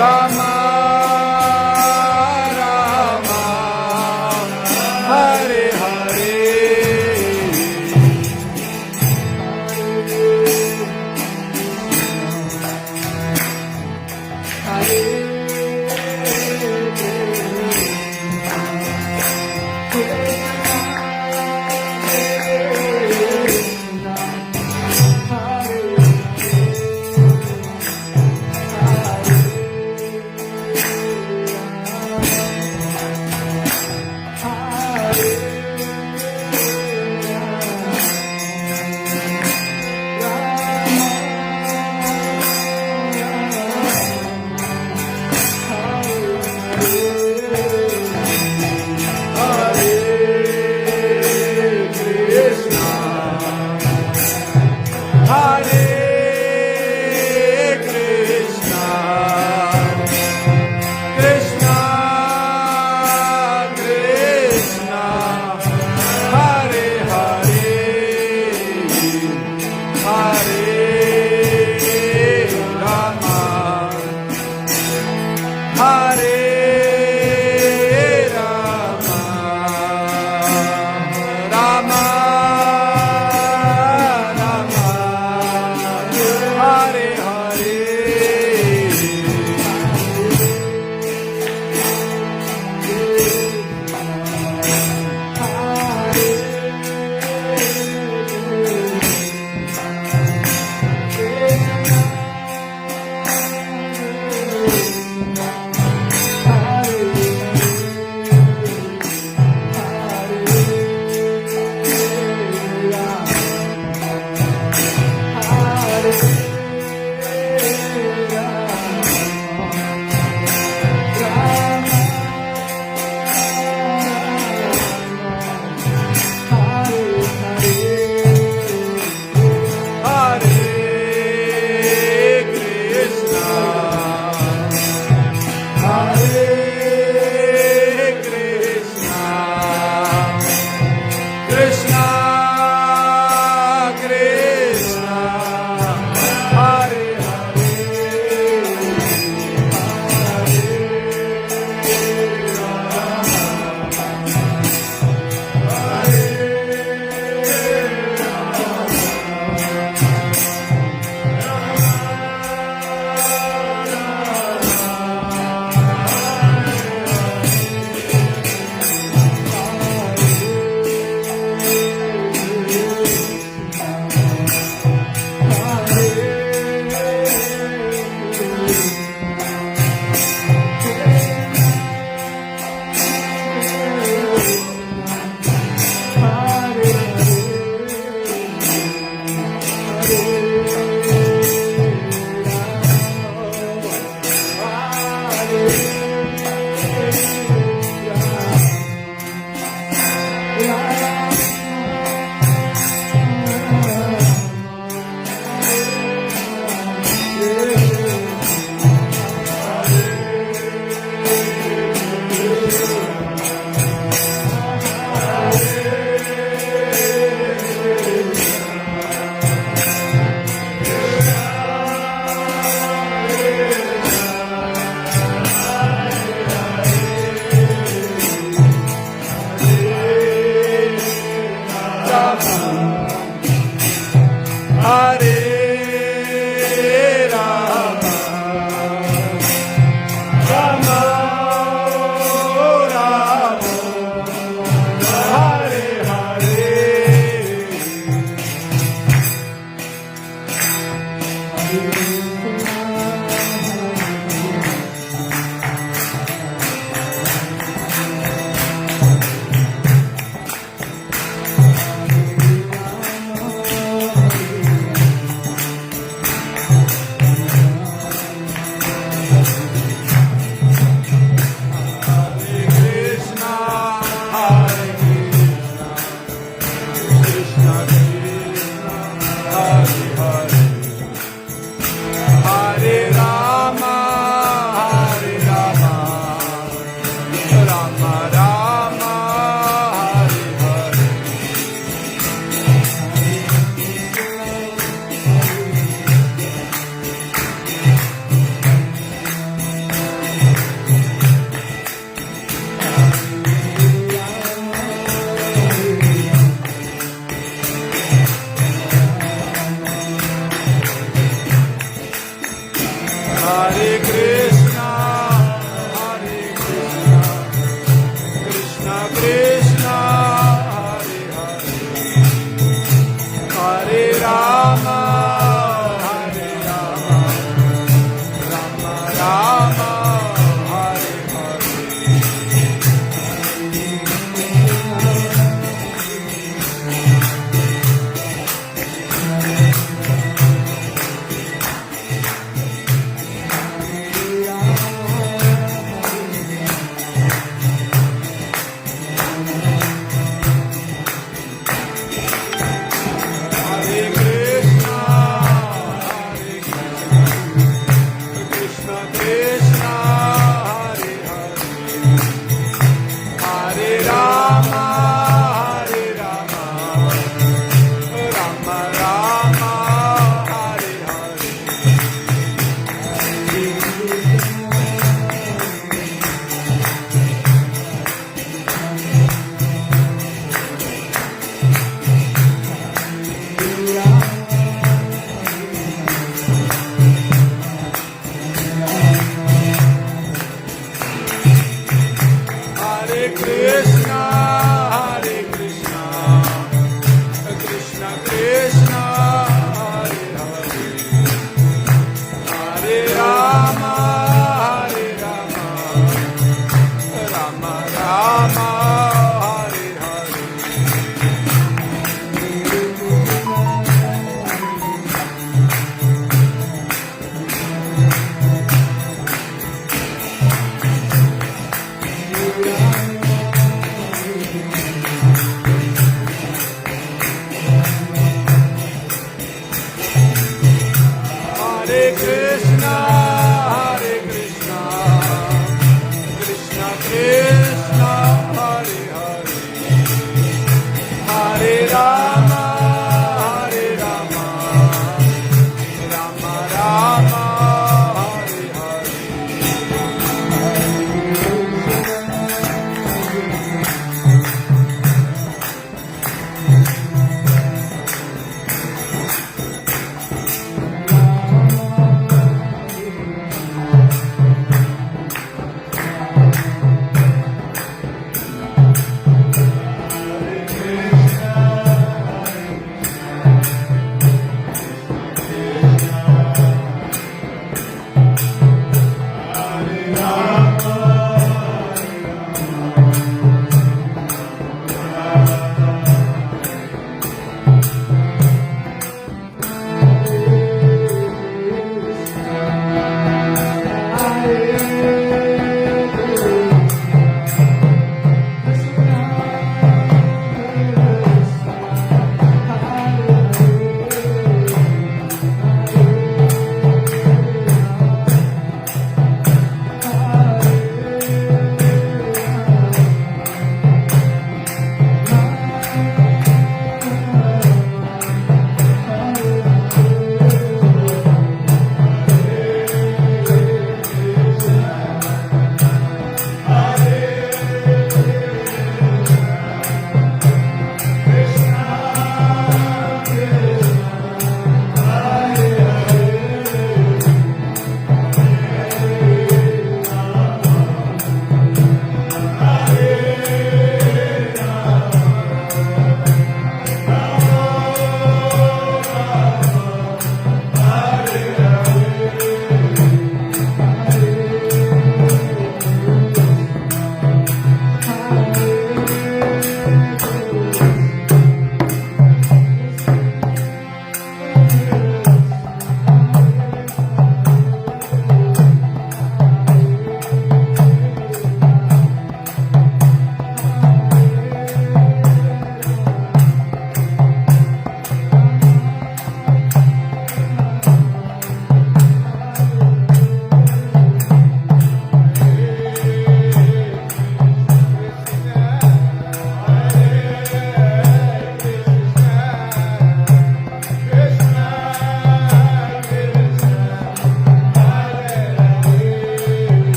Rama Rama Hare Hare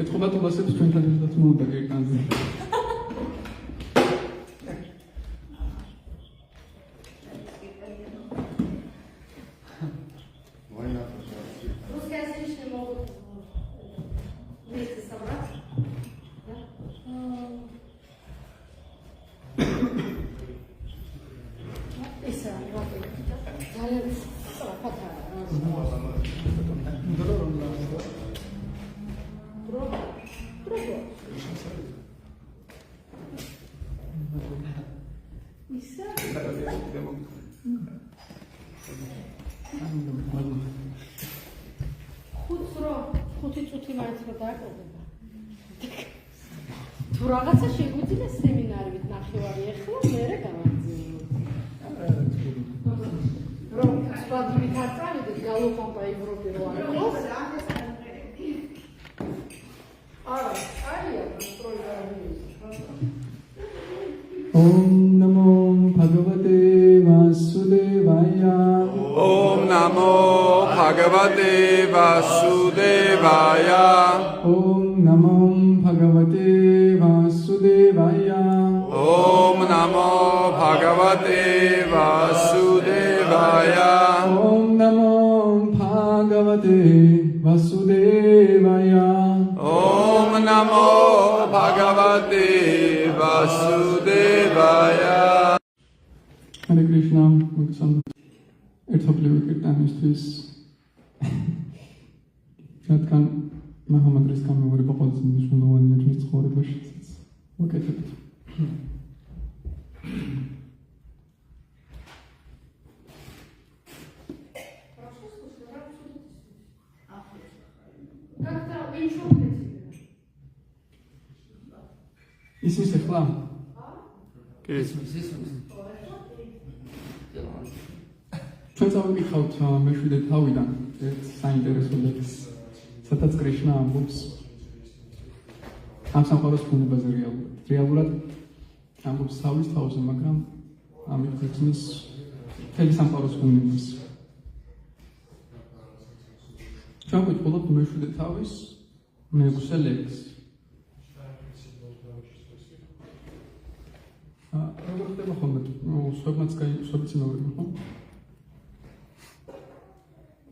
ეთყობა თულასებს ჩვენთან ერთად მოუდა ეკრანზე. ხუთი წუთი მაინც რა დააკვირდება. თუ რაღაცა შეგვიძლია სემინარით ნახევარი ახლა მერე გავაგზავნოთ. რომ სპადივით არ წავიდეთ გალოპამპა ევროპი რო არ იყოს. არა, არია სტროი გარემოს. ॐ नमो भगवते वासुदेवाय ॐ नमो भगवते वासुदेवाय ॐ नमो भगवते वासुदेवाय ॐ नमो भगवते वासुदेवाय ॐ नमो भगवते वासुदेवाय ॐ नमो भगवते वासुदेवाय हरे कृष्णा ერთობლივი კირტანისთვის რადგან მუჰამადის გამეორება ყველაზე მნიშვნელოვანია ჩვენს ცხოვრებაშიც ვაკეთებთ ისმის ახლა ჩვენ წავიკითხავთ მეშვიდე თავიდან ერთ საინტერესო ლექსს, სადაც კრიშნა ამბობს ამ სამყაროს ბუნებაზე რეალურად ამბობს თავის თავზე, მაგრამ ამით გვიხსნის მთელი სამყაროს ბუნებას. ჩვენ ვიტყოდოთ მეშვიდე თავის მეექვსე ლექსს. როგორ ხდება ხოლმე? სხვებმაც გაიცნობენ, ხო?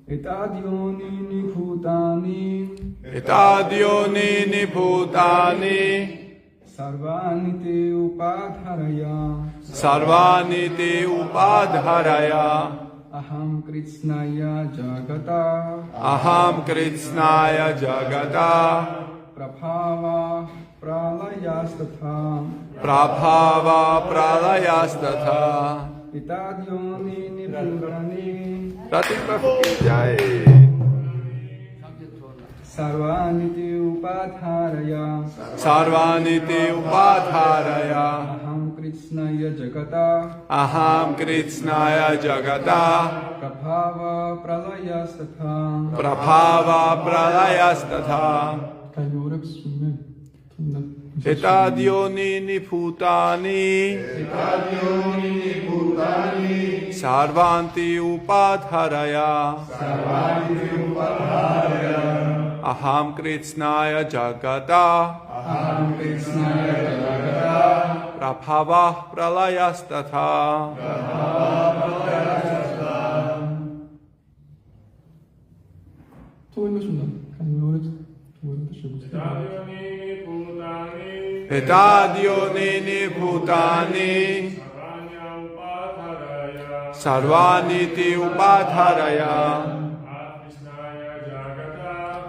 Etadionini bhutani sarvaniti upadharaya aham kritsnaya jagata prabhava pralayastatha Etadionini bhutani Ratik Prabhu ki jai Sarvaniti upadharaya Aham Krishnaya Jagata Prabhava pralayastatha Kainoreps sunne Etadionini bhutani Sarvanti upadharaya Aham Krishnaya Jagata Prabhava pralayastatha Etadionini bhutani Sarvaniti upadharaya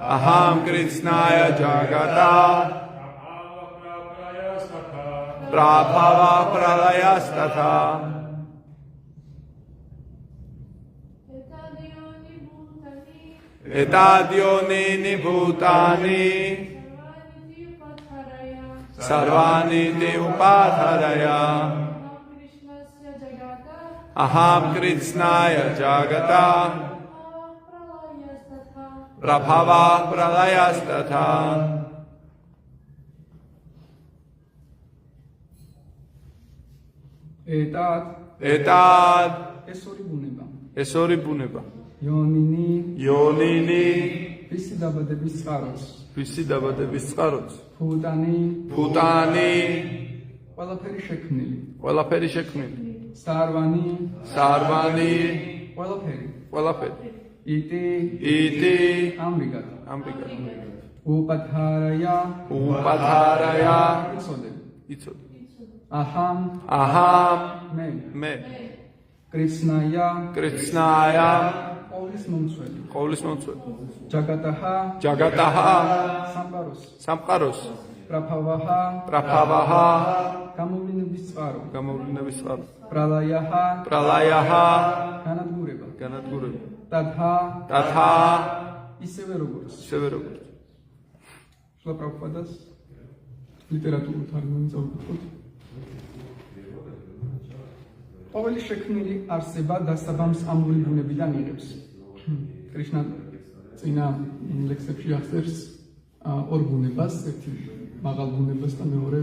Aham Krishnaya Jagata Prabhava pralayastatha Etadionini bhutani Sarvaniti upadharaya Aham Krishnaya Jagata Prabhava pralayastatha Etad ესორი ბუნება Yonini ვისი დაბადების წყაროც, ვისი დაბადების წყაროც, ფუტანი, ყველაფერი შექმნილი, სარვანი, ყველაფერი, იტი, ამრიგად, უპათარაია, იცოდე, აჰამ, მე, კრიცნაია, ყოვლის მომცველი, ჯაგატაჰა, სამყაროს, პრაფავაჰა, გამოვლინების წყარო, პრალაიაჰა, განადგურება, ტათა, ისევე როგორც შილა პრაბჰუპადას ლიტერატურულ თარგმანს წავიკითხოთ. ყოველი შექმნილი არსება დასაბამს ამური ბუნებიდან იღებს. კრიშნა წინა ლექსებში ახსენებს ორ ბუნებას, ერთი მაღალ ბუნებას და მეორე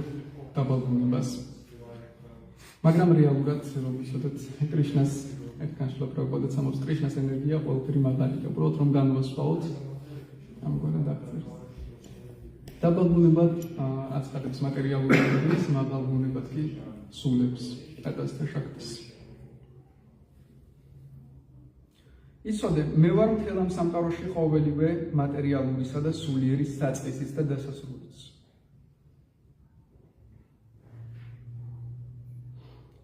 დაბალ ბუნებას. მაგრამ რეალურად რომ ისედაც კრიშნას ერთგან შილა პრაბჰუპადაც ამბობს, კრიშნას ენერგია ყველაფერი მაღალია, უბრალოდ რომ განვასხვაოთ, ამგვარად აღწერს. დაბალ ბუნებად აცხადებს მატერიალურ ენერგიას, მაღალ ბუნებად კი სულებს, ტატასთა შაქტის. იცოდე, მე ვარ მთელ ამ სამყაროში ყოველივე მატერიალურისა და სულიერის საწყისიც და დასასრულიც.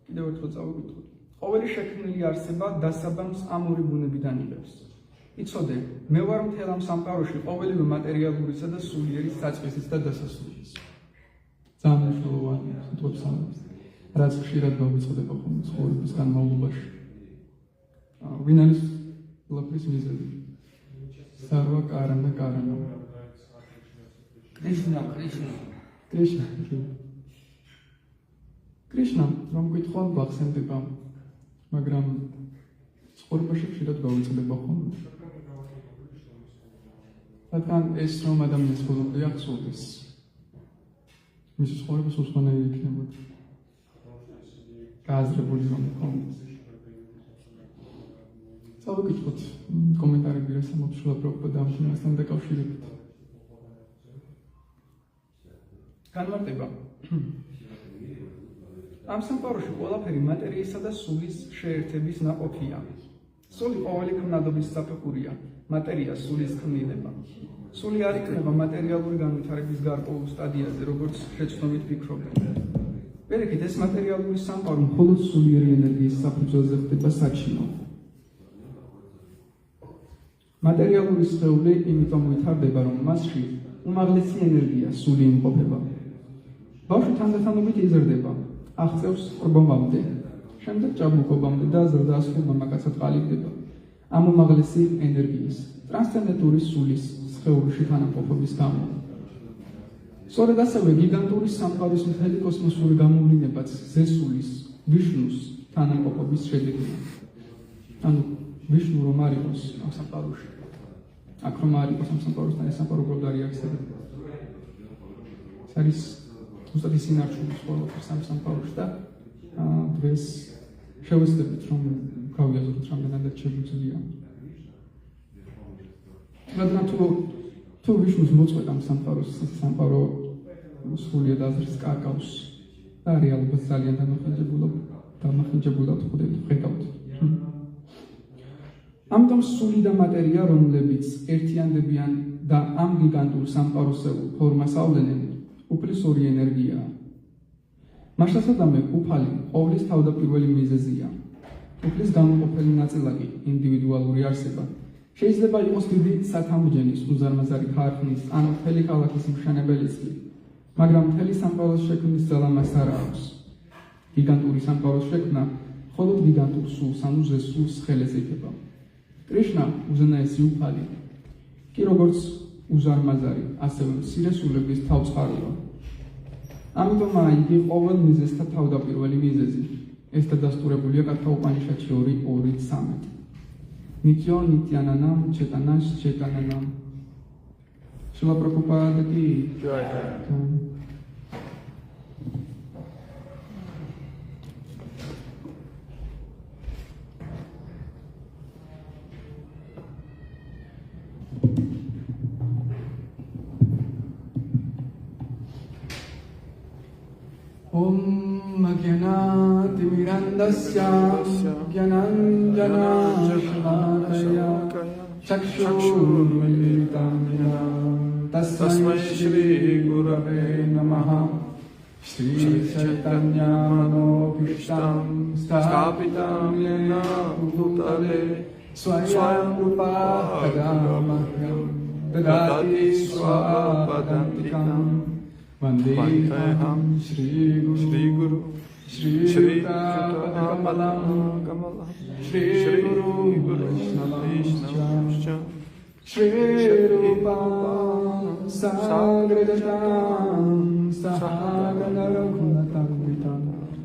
კიდევ ერთხელ წავიკითხოთ. ყოველი შექმნილი არსება დასაბამს ამური ბუნებიდან იღებს. იცოდე, მე ვარ მთელ ამ სამყაროში ყოველივე მატერიალურისა და სულიერის საწყისიც და დასასრულიც. ძალიან მნიშვნელოვანი სიტყვებს ამბობს, რაც ხშირად გავიწყდება ხოლმე ცხოვრების განმავლობაში. ვინ არის ყველაფრის მიზეზი? სარვა კარანა. კრიშნა, რომ გითხოთ, გახსენდება, მაგრამ ცხოვრებაში ხშირად გავიწყდება ხოლმე. რადგან ეს რომ ადამიანს ბოლომდე აღწევდეს, მისი ცხოვრება სულსმანელი იქნებოდა. გააზრებული რომ ქონდეს. წავიკითხოთ კომენტარები, რაც ამბობს შილა პრაბჰუპადა ამ თემასთან დაკავშირებით. განმარტება. ამ სამყაროში ყველაფერი მატერიისა და სულის შეერთების ნაყოფია. სული ყოველი ქმნადობის საფეხურია, მატერია სულის ქმნიდება. სული არ იქნება მატერიალური განვითარების გარკვეულ სტადიაზე, როგორც შეცდომით ფიქრობენ. პირიქით, ეს მატერიალური სამყარო მხოლოდ სულიერი ენერგიის საფუძველზე ხდება საჩინო. მატერიალური სხეული იმიტომ ვითარდება, რომ მასში უმაღლესი ენერგია სული იმყოფება. ბავშვი თანდათანობით იზრდება, აღწევს ყრბობამდე, შემდეგ ჭაბუკობამდე და ზრდასრულმა მაკაცად ყალიბდება. ამ უმაღლესი ენერგიის, ტრანსცენდენტური სულის სხეულში თანამყოფობის გამო. სწორედ ასევე გიგანტური სამყაროს მთელი კოსმოსური გამოვლინებაც ზესულის, ვიშნუს თანამყოფობის შედეგია. ანუ ვიშნუ რომ არ იყოს ამ სამყაროში, აქ რომ არ იყოს ამ სამყაროსთან, ეს სამყარო როგორ არიახსენებდა. ეს არის უბრალოდ სინარჩუნის ყველაფერს ამ სამყაროში და დღეს შევეცდებით რომ გავიაზროთ რამდენადაც შეგვიძლია. მაგრამ თუ ვიშნუს მოწყვეტ ამ სამყაროს, სამყარო სრულიად აზრს კარგავს და რეალობას ძალიან დამახინჯებულად ხედავთ. ამიტომ სული და მატერია, რომლებიც ერთიანდებიან და ამ გიგანტურ სამყაროსეულ ფორმას ავლენენ, უფლისური ენერგიაა. მასშტაბსადამე უფალი ყოვლის თავდაპირველი მიზეზია. უფლის გამოყოფილი ნაწილაკი ინდივიდუალური არსება. შეიძლება იყოს დიდი სათამბჯენის, უზარმაზარი ქარხნის, ან მთელი ქალაქის მშენებელიც კი, მაგრამ მთელი სამყაროს შექმნის ძალა მას არ აქვს. გიგანტური სამყაროს შექმნა მხოლოდ გიგანტურ სულს, ანუ ზესულს ხელეს იქნება. კრიშნა უზენაესი უფალი, კი როგორც უზარმაზარი, ასევე მცირე სულების თავწყაროა. ამიტომ იგი ყოველ მიზეზთა თავდაპირველი მიზეზი. ეს დადასტურებულია კათა უპანიშადში 2:2-13. ნიტიო ნიტიანანამ ჩეტანაშ ჩეტანანამ. შილა პრაბჰუპადა კი Om Agyanati Mirandasya Gyananjana Shalakaya Chakshurmilitam Tasmai Shri Gurave Namaha Shri Chaitanya Manobhishtam Sthapitam Yena Bhutale Swayam Rupa Kadamahyam Dadati Swapadantikam Vandeham Shri Guru Shri Kamalam Shri Guru Vaishnava Shri Rupa Sagrajatam Sahagana Raghunatam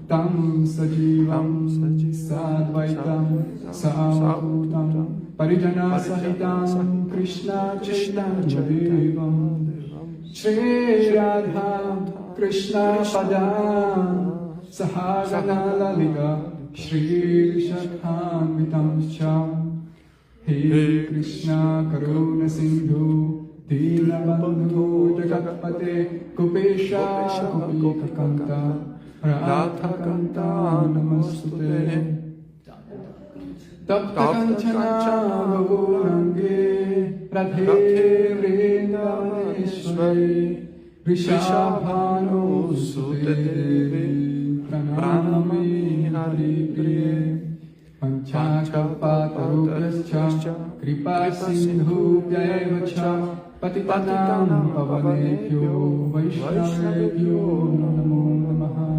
Tam Sajivam Sadvaitam Savadhutam Parijana Sahitam Krishna Chaitanya Devam Shri Radha Krishna Padam Sahagana Lalita Shri Shakhan Vitamcha He Krishna Karuna Sindhu Dinabandhu Jagatpate Gopesha Gopika Kanta Radha Kanta Namastute Tapta Kanchana Gaurange Radhe Vrindavaneshwari Rishabhanu Sute Pranami Hari Priye Panchakapatarubhyascha Kripa Sindhu Vyaevacha Patitanam Pavanebhyo Vaishnavebhyo Namo Namaha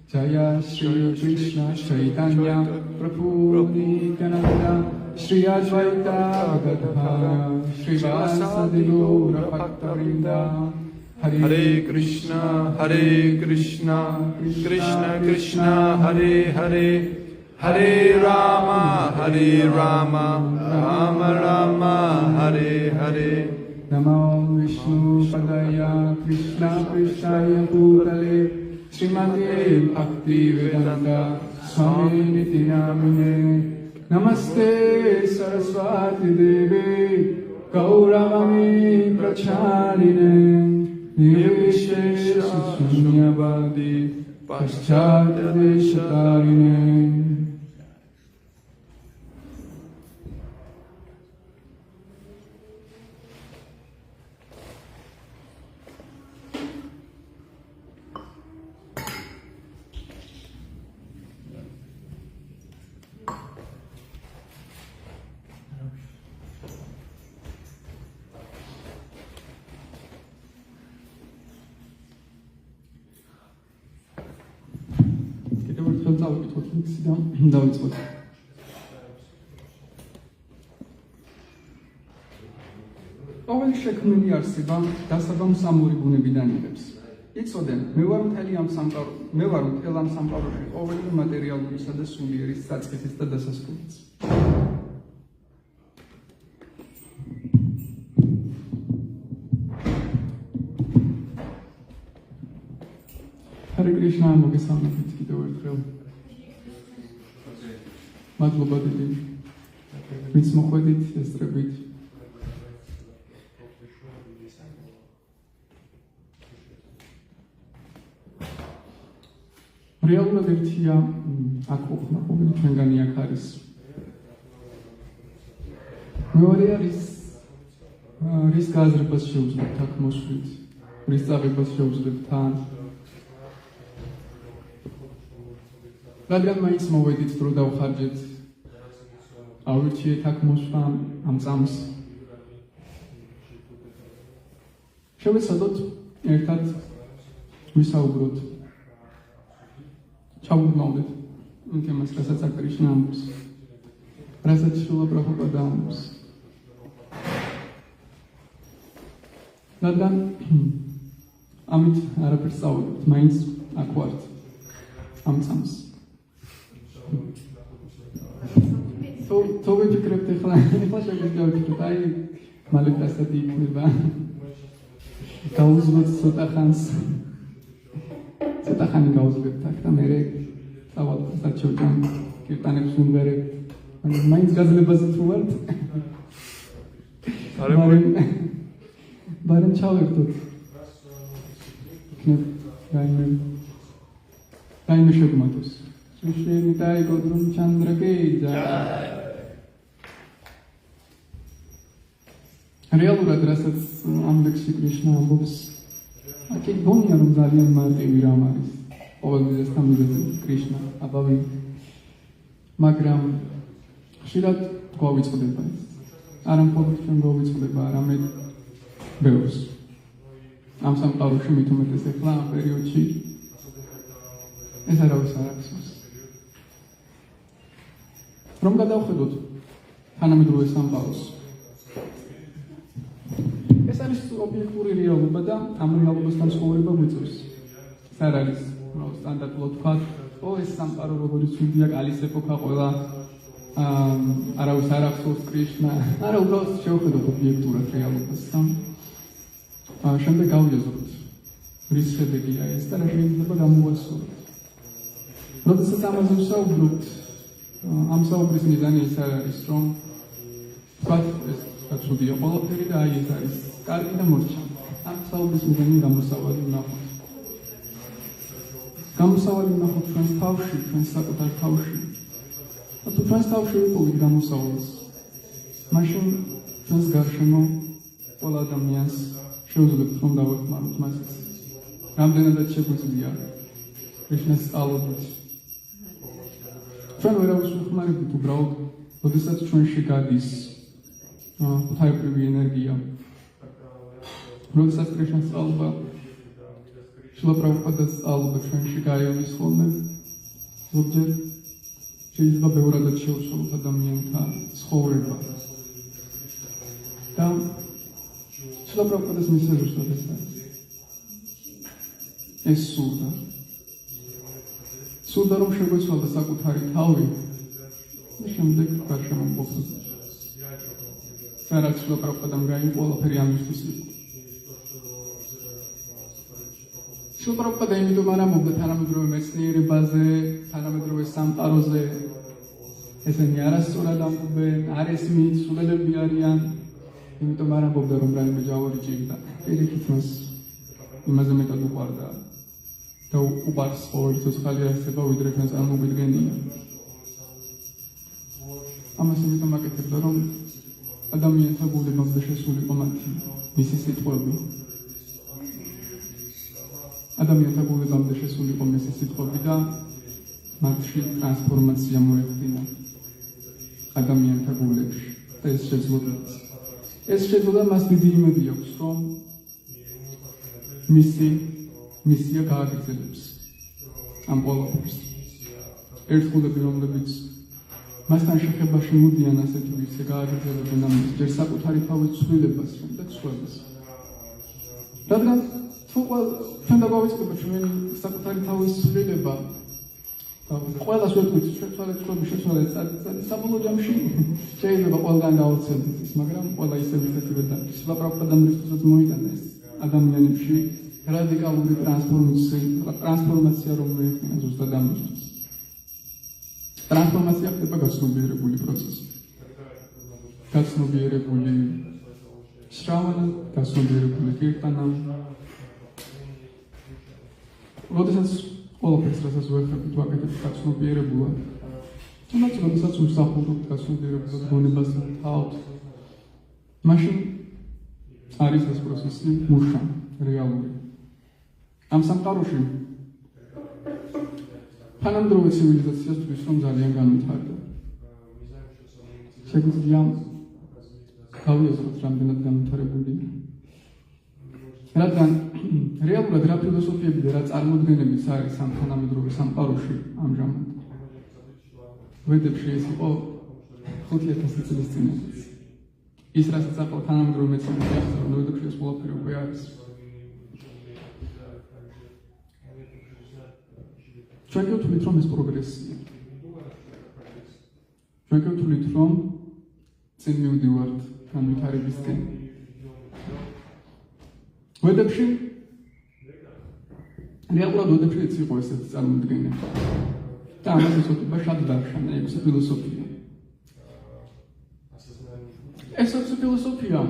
Jaya Shri Krishna Chaitanya Prabhu Nityananda Shri Advaita Gadadhara Shri Vasadi Gaura Bhaktarinda Hare Krishna Krishna Krishna Hare Hare Hare Rama Rama Rama Hare Hare Namo Vishnu Padaya Krishna Krishnaya Bhutale Srimati Bhakti Vedanta Swami Niti Namine Namaste Saraswati Devi Gauravani Pracharine Nirvishesha Shunyavadi Paschatadeshatarine დავიწყოთ. ყოველი შექმნილი არსება დასაბამს სამური ბუნებიდან იღებს. იცოდნენ, მე ვარ მთელ ამ სამყაროში ყოველი მატერიალურისა და სულიერის საწყისის და დასასრულის. Hare Krishna მოგესალმებით კიდევ ერთხელ. მადლობა დიდი ვინც მოხვედით ესწრებით რეალურად ერთია აქ ყოფნა ყოველი ჩვენგანი აქ არის მეორე არის რის გაზრებას შეუძლებთ აქ მოსვლით რის წაღებას შეუძლებთ თან რადგან მაინც მოვედით დრო დავხარჯეთ ავირჩიეთ აქ მოსვლა ამ წამს შევეცადოთ ერთად ვისაუბროთ ჩავუბრმავდეთ იმ თემას რასაც კრიშნა ამბობს რასაც შრილა პრაბჰუპადა ამბობს რადგან ამით არაფერს სწავლობთ მაინც აქ ვართ ამ წამს თოვე ფიქრობთ ახლა შეგიძლიათ აი მალე დასადი იქნება გაუძლოთ ცოტა ხანი გაუძლებთ აქ და მე სავალდასაც შევჭამ კირტანებს უნვერებთ მაგრამ მაინც გაძლებაზე თუ ვართ ბარემ ჩავერთოთ იქნებ რაიმე რაიმე შეგმართოს. Შენი დაიგოდრომ ჩანდრაკეიძა. რეალურად რასაც ამბექსი კრიშნა ამბობს, აქ გონია რომ ძალიან მარტივი რამ არის. ყოველთვის თამბობენ კრიშნა, აბავი. მაგრამ ხშირად გვავიწყდება ეს. არა მხოლოდ ჩვენ გვავიწყდება, არამედ ბევრს. ამ სამყაროში მით უმეტეს ახლა ამ პერიოდში ეს არავის არ ახსოვს. რომ გადავხედოთ თანამედროვე სამყაროს. ეს არის ობიექტური რეალობა და ამ რეალობასთან ცხოვრება გვიწევს. ეს არ არის სტანდარტულად თქვა, ეს სამყარო როგორც ვიდია კალის ეპოქა ყველა არავის არ ახსოვს კრიშნა. არა, უბრალოდ შევხედოთ ობიექტურად რეალობას. შემდეგ გავიაზროთ რის შედეგია ეს და რა შეიძლება გამოვასწოროთ. როდესაც ამაზე ვსაუბრობთ, ამ საუბრის მიზანი ის არ არის, რომ თქვათ ეს ცუდია ყველაფერი და აი ეს არის კარგი და მორჩა. ამ საუბრის მიზანი გამოსავალი ვნახოთ. გამოსავალი ვნახოთ ჩვენს თავში, ჩვენს საკუთარ თავში. თუ ჩვენს თავში ვიპოვით გამოსავალს, მაშინ ჩვენს გარშემო ყველა ადამიანს შევძლებთ რომ დავეხმაროთ მას. რამდენადაც შეგვიძლია კრიშნას სწავლობით. ჩვენ ვერავის ვეხმარებით უბრალოდ, როდესაც ჩვენში გადის ღვთაებრივი ენერგია. როდესაც კრიშნას სწავლება, შილა პრაბჰუპადის სწავლება ჩვენში გაივლის ხოლმე, ზოგჯერ შეიძლება ბევრადაც შევცვალოთ ადამიანთა ცხოვრება. და შილა პრაბჰუპადის მისიაზრებად ეს სურდა. სურდა რომ შეგვეცვალა საკუთარი თავი და შემდეგ გარშემო მყოფი. რაც შილა პრაბჰუპადამ გაიგო ყველაფერი ამისთვის იყო. შილა პრაბჰუპადა იმიტომ არ ამბობდა თანამედროვე მეცნიერებაზე, თანამედროვე სამყაროზე. ესენი არასწორად ამბობენ, არ ესმით, სულელები არიან. იმიტომ არ ამბობდა რომ რაიმე ჯავარი ჭირდა. პირიქით მას იმაზე მეტად უყვარდა და უყვარს ყოველი ცოცხალი არსება ვიდრე ჩვენ წარმოგვიდგენია. ამას იმიტომ აკეთებდა რომ ადამიანთა გულებამდე შესულიყო მისი სიტყვები. ადამიანთა გულებამდე შესულიყო მისი სიტყვები და მათში ტრანსფორმაცია მოეხდინა ადამიანთა გულებში. ეს შეძლო. ეს შეძლო მას დიდი იმედი აქვს, რომ მისი მისია გააგრძელებს ამ ყველაფერს. ერთგულები, რომლებიც მასთან შეხებაში მოდიან ასეთი მისია გააგრძელებენ ამ ჯერ საკუთარი თავის ცვლილებას, შემდეგ სხვების. რადგან ჩვენ დავავიწყდება ჩვენი საკუთარი თავის ცვლილება, ყველას ვეთქვით, შეცვალეთ საბოლოო ჯამში შეიძლება ყველგან დაუცილდეს ის, მაგრამ ყველა ისევ ისეთივე და შილა პრაბჰუპადამ რისთვისაც მოიტანა ეს ადამიანებში რადიკალური ტრანსფორმაცია რომ მოეხდინა ზუსტად ამისთვის. ტრანსფორმაცია ხდება გაცნობიერებული პროცესი. გაცნობიერებული შრავანა, გაცნობიერებული კირტანა. როდესაც ყველაფერს რასაც ვეხებით ვაკეთებთ გაცნობიერებულად, თუნდაც როდესაც ვსახურობთ გაცნობიერებულად გონებას თავთ, მაშინ არის ეს პროცესი მუშა, რეალური. ამ სამყაროში თანამედროვე ცივილიზაციისთვის რომ ძალიან განვითარდა. შეგვიძლია გავიაზროთ რამდენად განვითარებულია. რადგან რეალურად რა ფილოსოფიები და რა წარმოდგენებიც არის ამ თანამედროვე სამყაროში ამჟამად. ვედებში ეს იყო 5000 წლის წინ. ის რასაც ახლა თანამედროვე მეცნიერები ახსენებენ, ვედებში ეს ყველაფერი უკვე არის. ჩვენ გვთვლით რომ ეს პროგრესია. ჩვენ გვთვლით რომ წინ მივდივართ განვითარებისკენ. ვედებში რეალურად ვედებში იყო ესეთი წარმოდგენები. და ამას ეხება შადდარშანა, ეს ფილოსოფია. ეს ფილოსოფია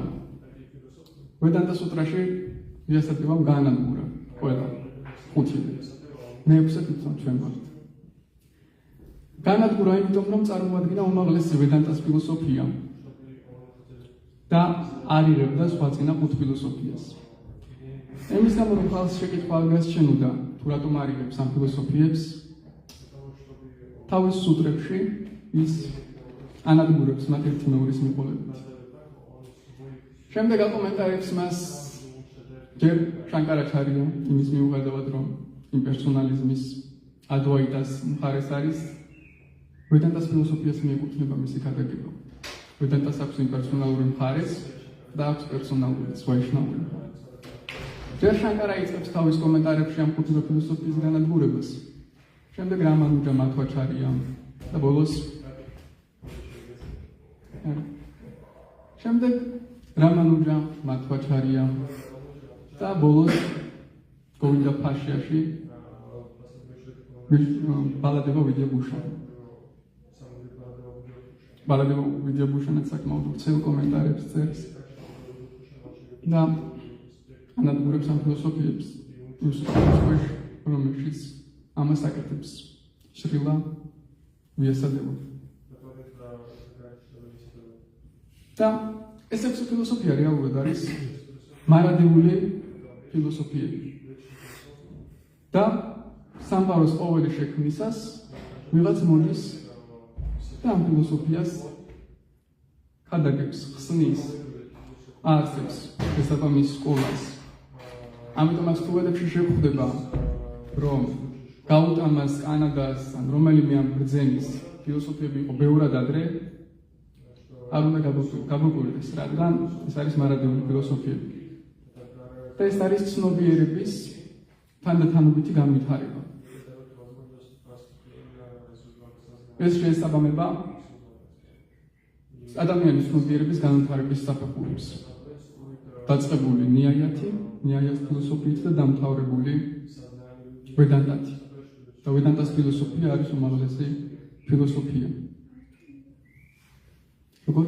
ვედანტა სუტრაში იასადევამ განადგურა ყველა ხუთი. მეექვსე თვითონ ჩვენ ვართ. განადგურა იმიტომ, რომ წარმოადგენდა უმაღლესი ვედანტას ფილოსოფია და არ იღებდა სხვა წინა ხუთ ფილოსოფიას. Εμείς გამო რომ ხალხს შეკითხვა გასჩენოდა, თუ რატომ არ იღებს ამ ფილოსოფიებს, თავის სუტრებში ის ანადგურებს მათ ერთი მეორის მიყოლებით. შემდეგ აკომენტარებს მას ჯერ შანკარაჩარია იმის მიუხედავად, რომ იმპერსონალიზმის ადვაიტას მხარეს არის, ვედანტას ფილოსოფიას მიეკუთვნება მისი ქადაგება. ვედანტას აქვს იმპერსონალური მხარეს და აქვს პერსონალური ვაიშნაური მხარე. ჯერ შანკარა იწყებს თავის კომენტარებში ამ ხუთი ფილოსოფიის განადგურებას. შემდეგ რამანუჯა მათვაჩარია და ბოლოს შემდეგ რამანუჯა მათვაჩარია და ბოლოს გოვინდა ფაშიაში ბალადევა ვიდიაბუშა. ბალადევა ვიდიაბუშანაც საკმაოდ ვრცელ კომენტარებს წერს და ანადგურებს ამ ფილოსოფიებს იმ სიტყვაში, რომელშიც ამას აკეთებს შრილა ვიასადევა. და ეს ექვსი ფილოსოფია რეალურად არის მარადიული ფილოსოფიები. და სამყაროს ყოველი შექმნისას ვიღაც მოდის და ამ ფილოსოფიას ქადაგებს, ხსნის, აარსებს შესაბამის სკოლას. ამიტომაც თუ ვედებში შეხვდება, რომ გაუტამას, კანადას ან რომელიმე ამ ბრძენის ფილოსოფიები იყო ბევრად ადრე, არ უნდა გაგვიკვირდეს, რადგან ეს არის მარადიული ფილოსოფიები. და ეს არის ცნობიერების თანდათანობითი განვითარება. ეს შეესაბამება ადამიანის ცნობიერების განვითარების საფეხურებს. დაწყებული ნიაიას ფილოსოფიით და დამთავრებული ვედანტათი. და ვედანტას ფილოსოფია არის უმაღლესი ფილოსოფია. როგორ?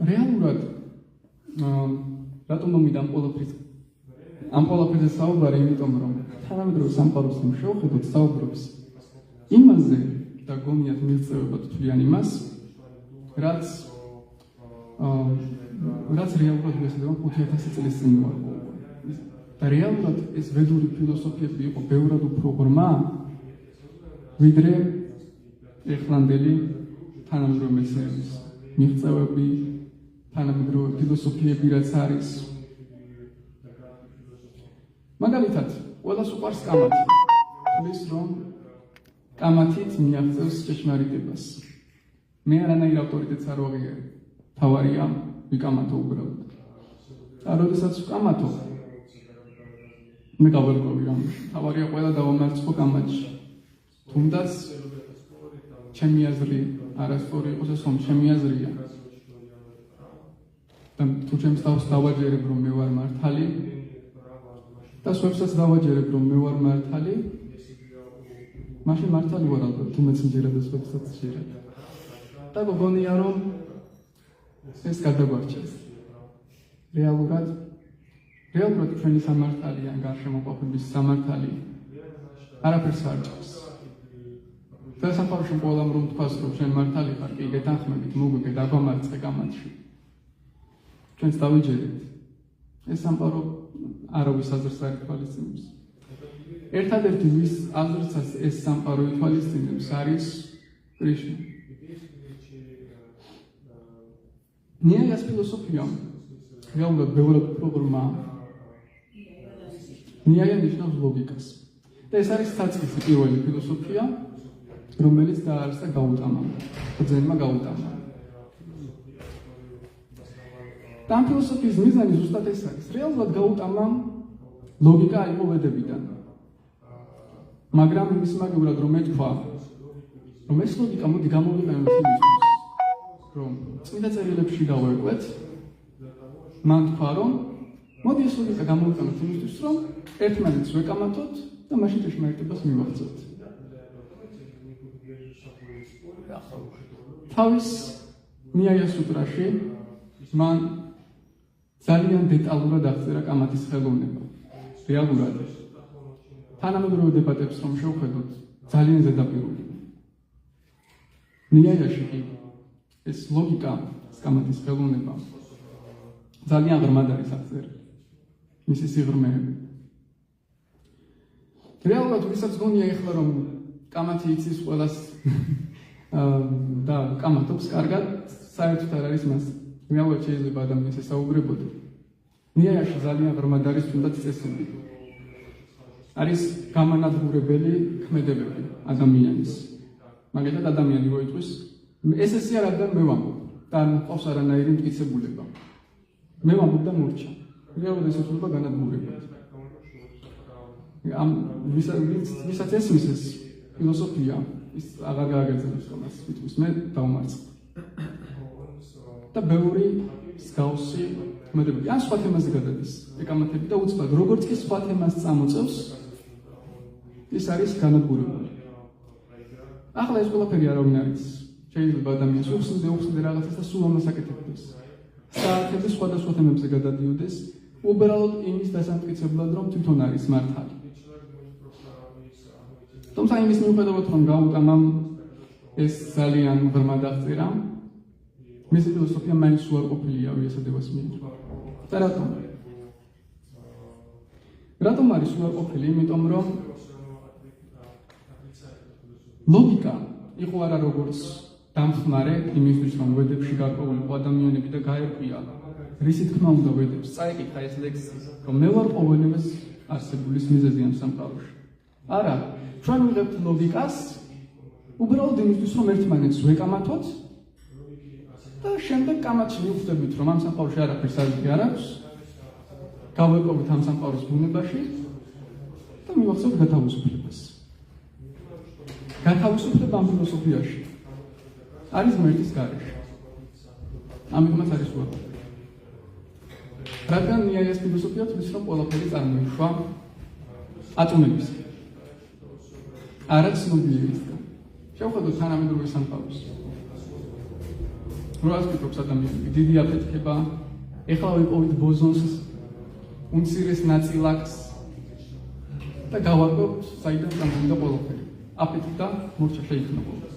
რეალურად რატომ მომიდა ამ ყველაფერზე საუბარი, იმიტომ რომ თანამედროვე სამყაროს შეუხედოთ საუბრობს იმაზე და გონიათ მიღწევებად თვლიან იმას, რაც რეალურად ვესწრება 5000 წლის წინ ვარ. და რეალურად ეს ვედური ფილოსოფიები იყო ბევრად უფრო ღრმა, ვიდრე ეხლანდელი თანამედროვე მეცნიერების მიღწევები, თანამედროვე ფილოსოფიები რაც არის. მაგალითად, ყველას უყვარს კამათი. თვლის, რომ კამათით მიაღწევს ჭეშმარიტებას. მე არანაირ ავტორიტეტს არ ვაღიარე. თავარია ვიკამათო უბრალოდ. და როდესაც ვკამათო, მე გავერკვევი რომ თავარია ყველა დავამარცხო კამათში. თუნდაც ჩემი აზრი არასწორი იყოს, ეს რომ ჩემი აზრია. და თუ ჩემს თავს დავაჯერებ, რომ მე ვარ მართალი, და სხვებსაც დავაჯერებ, რომ მე ვარ მართალი, მაშინ მართალი ვარ ალბათ, თუ მეც მჯერა და სხვებსაც ჯერა. და გონია რომ ეს გადაგვარჩეს. რეალურად ჩვენი სამართალი ან გარშემოყოფების სამართალი არაფერს არ ჭამს. და სამყაროში ყველამ რომ თქვას, რომ ჩვენ მართალი ხარ, კი გეთანხმებით, მოგვიგე დაგვამარცხე კამათში. ჩვენც დავიჯერეთ. ეს სამყარო არავის აზრს არ ითვალისწინებს. ერთადერთი ვის აზრსაც ეს სამყარო ითვალისწინებს არის კრიშნა. ნიაიას ფილოსოფია რეალურად ბევრად უფრო ღრმა. ნიაია ნიშნავს ლოგიკას. და ეს არის საწყისი პირველი ფილოსოფია, რომელიც დაარსდა გაუტამამ, ბრძენმა გაუტამამ. და ამ ფილოსოფიის მიზანი ზუსტად ეს არის. რეალურად გაუტამამ ლოგიკა იყო ვედებიდან. მაგრამ იმის მაგივრად რომ ეთქვა, რომ ეს ლოგიკა მოდი გამოვიყენოთ იმისთვის, რომ წმინდა წერილებში გავერკვეთ, მან თქვა, რომ მოდი ეს ლოგიკა გამოვიყენოთ იმისთვის, რომ ერთმანეთს ვეკამათოთ და მაშინ ჭეშმარიტებას მივაღწევთ. თავის ნიაიას სუტრაში მან ძალიან დეტალურად აღწერა კამათის ხელოვნება. რეალურად თანამედროვე დებატებს რომ შევხედოთ, ძალიან ზედაპირული. ნიაიაში კი ეს ლოგიკა, კამათის ხელოვნება ძალიან ღრმად არის აღწერილი. მისი სიღრმეები. რეალურად ვისაც გონია ეხლა რომ კამათი იცის ყველას და კამათობს კარგად, საერთოდ არ არის მას. რეალურად შეიძლება ადამიანს ესაუბრებოდა. ნიაიაში ძალიან ღრმად არის თუნდაც წესები. არის გამანადგურებელი ქმედებები ადამიანის. მაგალითად ადამიანი რო იტყვის, ესე არ არის და მე ვამბობ და მყავს არანაირი მტკიცებულება. მე ვამბობ და მორჩა. რეალურად ეს უცვლება განადგურებას. ამ ვისაც ესმის ეს ფილოსოფია, ის აღარ გააგრძელებს ამას, თვითონ მე დავმარცხდი. და ბევრი მსგავსი ქმედებები. ან სხვა თემაზე გადადის ეკამათები და უცბად, როგორც კი სხვა თემას წამოწევს, ის არის განადგურებული. ახლა ეს ყველაფერი არავინ არ იცის. შეიძლება ადამიანს უხსნიდე რაღაცას და სულ ამას აკეთებდეს. საათები სხვადასხვა თემებზე გადადიოდეს, უბრალოდ იმის დასამტკიცებლად, რომ თვითონ არის მართალი. თუმცა იმის მიუხედავად, რომ გაუტამამ ეს ძალიან ღრმად აღწერა, მისი ფილოსოფია მაინც უარყოფილია ვიესადებას მიერ. და რატომ? რატომ არის უარყოფილი? იმიტომ რომ ლოგიკა იყო არა როგორც დამხმარე იმისთვის, რომ ვედებში გარკვეულიყო ადამიანები და გაერკვია, რისი თქმა უნდა ვედებს, წაეკითხა ეს ლექსი, რომ მე ვარ ყოველივეს არსებულის მიზეზი ამ სამყაროში. არა, ჩვენ ვიღებთ ლოგიკას უბრალოდ იმისთვის, რომ ერთმანეთს ვეკამათოთ და შემდეგ კამათში მივხვდებით, რომ ამ სამყაროში არაფერს არაფერი არ აქვს, გავეპოვოთ ამ სამყაროს ბუნებაში და მივახცევთ გათავისუფლებას. გათავისუფლება ამ ფილოსოფიაში არის ღმერთის გარეშე. ამიტომაც არის უარყოფილი. რადგან ნიაიას ფილოსოფია თვლის, რომ ყველაფერი წარმოიშვა ატომებისგან. არა ცნობიერისგან. შევხედოთ თანამედროვე სამყაროს. როას ვფიქრობთ ადამიანები, დიდი აფეთქება, ეხლა ვიპოვით ბოზონს, უმცირეს ნაწილაკს და გავარკვევთ საიდან წამოვიდა ყველაფერი. აფეთქდა, მორჩა შეიქმნა ყველაფერი.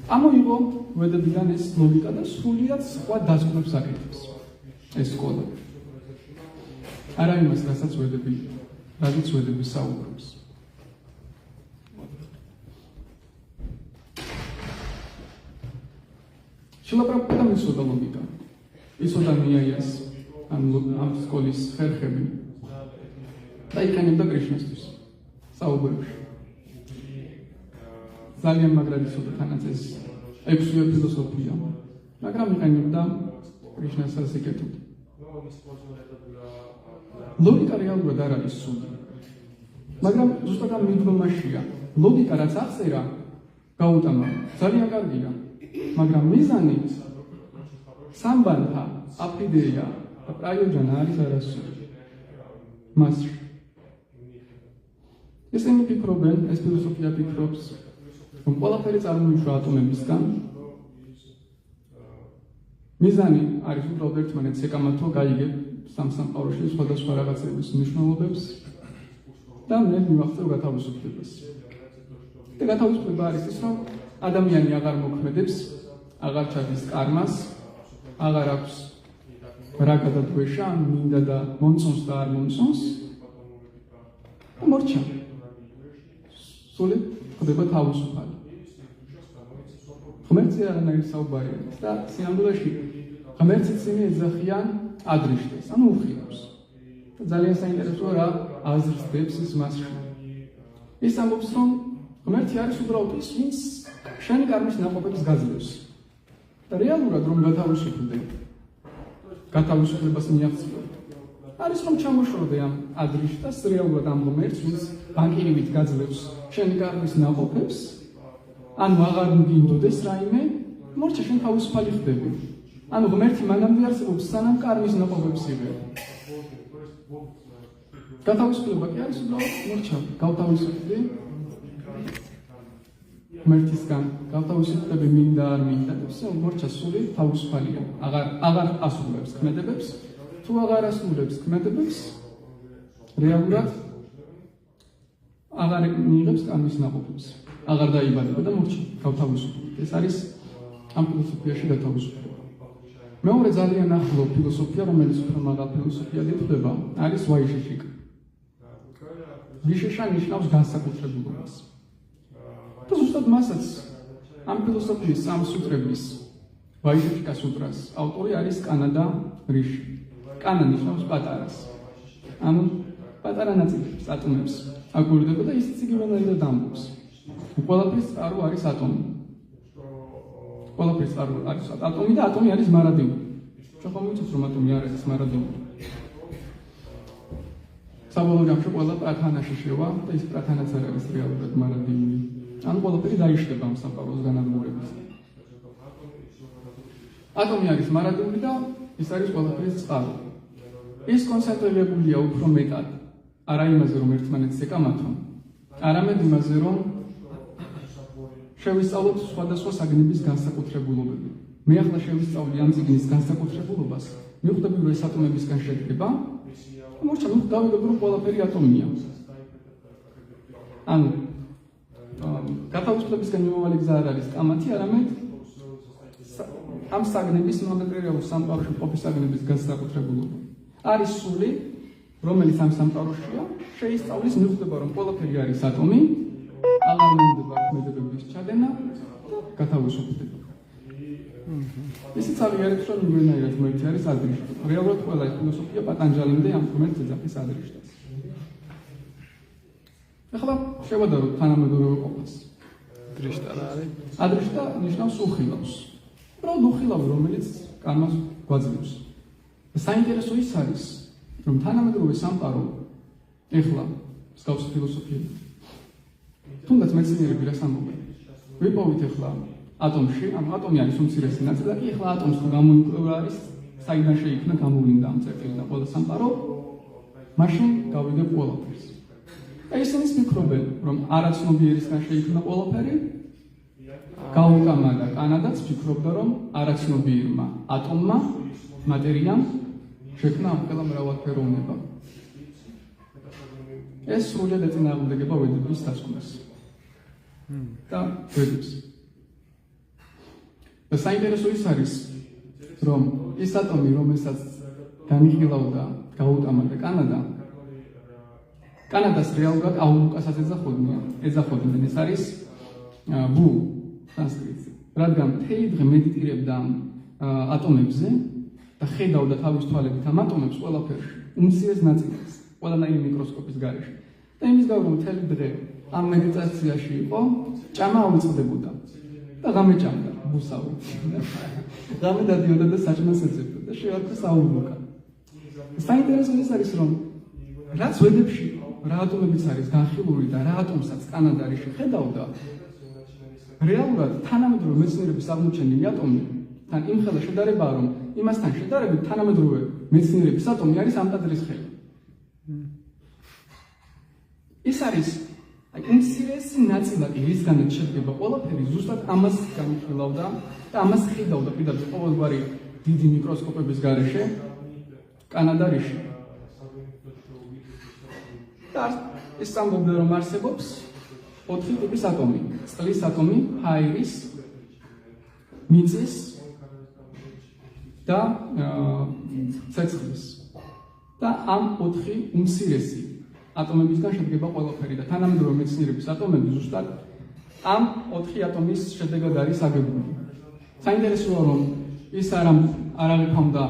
ამოიღო ვედებიდან ეს ლოგიკა და სრულიად სხვა დასკვნებს აკეთებს ეს სკოლა. არა იმას, რასაც ვედები საუბრობს. შილაპრაბჰუდა მისოდა ლოგიკა. ისოდა ნიაიას ამ სკოლის ხერხები და იყენებდა კრიშნასთვის საუბრებში. ძალიან მაგრად იცოდა თანაც ეს ექვსივე ფილოსოფია, მაგრამ იყენებდა კრიშნას სასიკეთოდ. ლოგიკა რეალურად არ არის სული, მაგრამ ზუსტად ამ მიდგომაშია. ლოგიკა რაც აღწერა, გაუტამა, ძალიან კარგია, მაგრამ მიზანი სამბანთა, აფიდეა და პრაიოჯანა არის არასწორი. მასში ესენი ფიქრობენ, ეს ფილოსოფია ფიქრობს, რომ ყველაფერი წარმოიშვა ატომებისგან. მიზანი არის უბრალოდ ერთმანეთს ეკამათო, გაიგებ სამყაროში სხვადასხვა რაღაცების მნიშვნელობებს და მე მივახცევ გათავისუფლებას. და გათავისუფლება არის ის, რომ ადამიანი აღარ მოქმედებს, აღარ ჩადის კარმას, აღარ აქვს რაგა და დვეშა, მინდა და მონწონს და არ მონწონს და მორჩა. სული ხდება თავისუფალი. ღმერთზე არანაირი საუბარი არის და სინამდვილეში ღმერთიც იმი ეძახიან ადრიშტეს, ანუ უხილავს. და ძალიან საინტერესოა რა აზრს ის მასში. ის ამბობს, რომ ღმერთი არის უბრალოდ ის, ვინც შენი კარმის ნაყოფებს გაძლევს. და რეალურად რომ გათავისუფლებას მიაღწიო. არის რომ ჩამოშორდე ამ ადრიშტას რეალურად ამ ღმერთს, ვინც ბანკირივით გაძლევს შენი კარმის ნაყოფებს, ანუ აღარ მიგინდოდეს რაიმე, მორჩა შენ თავისუფალი ხდები. ანუ ღმერთი მანამდე არსებობს, სანამ კარმის ნაყოფებს იღებ. გათავისუფლება კი არის უბრალოდ მორჩა, გავთავისუფლდი ღმერთისგან გავთავისუფლდები მინდა არ მინდა და все მორჩა სული თავისუფალია აღარ ასრულებს ქმედებებს თუ აღარ ასრულებს ქმედებებს რეალურად აღარ მიიღებს კანონის ნაყოფებს აღარ დაიბადება და მორჩა გავთავისუფლდება ეს არის ამ ფილოსოფიაში გათავისუფლება მეორე ძალიან ახლო ფილოსოფია რომელიც უფრო მაღალ ფილოსოფიად ითვლება არის ვაიშეშიკა ვიშეშა ნიშნავს განსაკუთრებულობას და ზუსტად მასაც ამ ფილოსოფიის ამ სუტრების ვაიშეშიკა სუტრას ავტორი არის კანადა რიში კანა ნიშნავს პატარას ანუ პატარა ნაწილებს ატომებს აკვირდება და ის ციგივენად ამბობს ყველაფრის წყარო არის ატომი ყველაფრის წყარო არის ატომი და ატომი არის მარადიული ჩვენ ხომ ვიცით რომ ატომი არ არის მარადიული საბოლოო ჯამში ყველა პრათანაში შევა და ის პრათანაც არ არის რეალურად მარადიული ანუ ყველაფერი დაიშლება ამ სამყაროს განადგურებას ატომი არის მარადიული და ის არის ყველაფრის წყარო ის კონცენტრირებულია უფრო მეტად არა იმაზე რომ ერთმანეთს ეკამათონ არამედ იმაზე რომ შევისწავლოთ სხვადასხვა საგნების განსაკუთრებულობები მე ახლა შევისწავლი ამ წიგნის განსაკუთრებულობას მივხვდები რომ ეს ატომებისგან შედგება მორჩა დავიგებ რომ ყველაფერი ატომია ანუ გათავისუფლებისგან მიმავალი გზა არ არის კამათი არამედ ამ საგნების მომდევრულ სამყაროში მყოფი საგნების განსაკუთრებულობა არის სული რომელიც ამ სამყაროშია შეისწავლის მივხვდება რომ ყველაფერი არის ატომი აღარ მინდება ქმედებების ჩადენა და გათავისუფლდება ისიც აღიარებს რომ იმენაირად ღმერთი არის ადრიშტა რეალურად ყველა ეს ფილოსოფია პატანჯალიმდე ამ ღმერთს ეძახის ადრიშტას ახლა შევადაროთ თანამედროვე ყოფას დრიშტა რა არის ადრიშტა ნიშნავს უხილავს უბრალოდ უხილავი რომელიც კარმას გვაძლევს საინტერესო ის არის რომ თანამედროვე სამყარო ეხლა მსგავსი ფილოსოფიით თუნდაც მეცნიერები რას ამბობენ ვიპოვით ეხლა ატომში ანუ ატომი არის უმცირესი ნაწილი და კი ეხლა ატომს თუ გამოიკვლევა არის საიდან შეიქმნა გამოვლინდა ამ წერტილი და ყველა სამყარო მაშინ გავიგებ ყველაფერს და ისინი ფიქრობენ რომ არაცნობიერისგან შეიქმნა ყველაფერი გაუტამა და კანადაც ფიქრობდა რომ არაცნობიერმა ატომმა მატერიამ შექმნა ამ ყველა მრავალფეროვნება ეს სრულად ეწინააღმდეგება ვედების დასკვნას და ვედებს და საინტერესო ის არის რომ ის ატომი რომელსაც განიხილავდა გაუტამა და კანადას რეალურად აურუკასაც ეძახოდნენ ეს არის ბუ სანსკრიტზე რადგან მთელი დღე მედიტირებდა ატომებზე და ხედავდა თავის თვალებით ამ ატომებს ყველაფერში უმცირეს ნაწილს ყველანაირი მიკროსკოპის გარეშე და იმის გამო რომ მთელი დღე ამ მედიტაციაში იყო ჭამა ავიწყდებოდა და ღამე ჭამდა ბუსავი ღამე დადიოდა და საჭმელს ეძებდა და შეარქვა საუბრობა საინტერესო ის არის რომ რაც ვედებში რა ატომებიც არის განხილული და რა ატომსაც კანადა რიში ხედავდა რეალურად თანამედროვე მეცნიერების აღმოჩენილი ატომი თან იმხელა შედარებაა რომ იმასთან შედარებით თანამედროვე მეცნიერების ატომი არის ამ ტაძრის ხელი ის არის უმცირესი ნაწილაკი რისგანაც შედგება ყველაფერი ზუსტად ამას განიხილავდა და ამას ხედავდა პირდაპირ ყოველგვარი დიდი მიკროსკოპების გარეშე კანადა რიში და ეს ამბობდა რომ არსებობს 4 ტიპის ატომი წყლის ატომი ჰაერის მიწის და ცეცხლის და ამ 4 უმცირესი ატომებისგან შედგება ყველაფერი და თანამედროვე მეცნიერების ატომები ზუსტად ამ 4 ატომის შედეგად არის აგებული. საინტერესოა რომ ის არ აღიქვამდა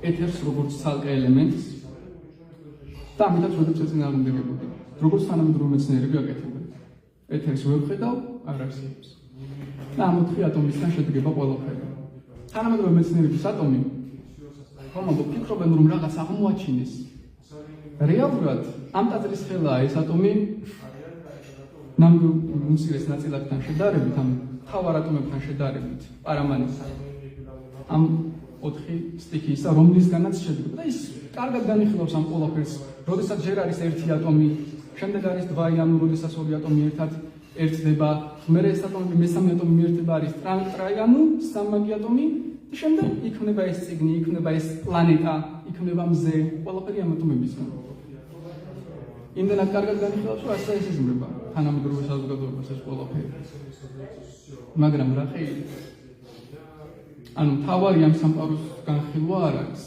ეთერს როგორც ცალკე ელემენტს და ამიტაც როდესაც ეწინააღმდეგებოდა. როგორც თანამედროვე მეცნიერები აკეთებენ. ეთერს ვერ ხედავ, არ არსებობს. და ამ 4 ატომისგან შედგება ყველაფერი. თანამედროვე მეცნიერების ატომი ხომალდ ფიქრობენ რომ რაღაც აღმოაჩინეს. რეალურად ამ ტაძრის ხელაა ეს ატომი ნამდვილ უმცირეს ნაწილაკთან შედარებით, ამ მთავარ ატომებთან შედარებით, პარამანისთან. ამ 4 სტიქისა, რომლისგანაც შედგება და ის კარგად განიხილავს ამ ყველაფერს, როდესაც ჯერ არის ერთი ატომი, შემდეგ არის 2, ანუ როდესაც 2 ატომი ერთად ერთდება, მერე ეს ატომები მესამე ატომი მიერთება არის ტრაიანუ, სამმაგი ატომი და შემდეგ იქმნება ეს წიგნი, იქმნება ეს პლანეტა, იქმნება მზე, ყველაფერი ამ ატომებისგან. იმდენად კარგად განიხილავს, რომ ასე ესიზმრება თანამედროვე საზოგადოებას ეს ყველაფერი. მაგრამ რა ხეილი? ანუ თავარი ამ სამყაროს განხილვა არ არის.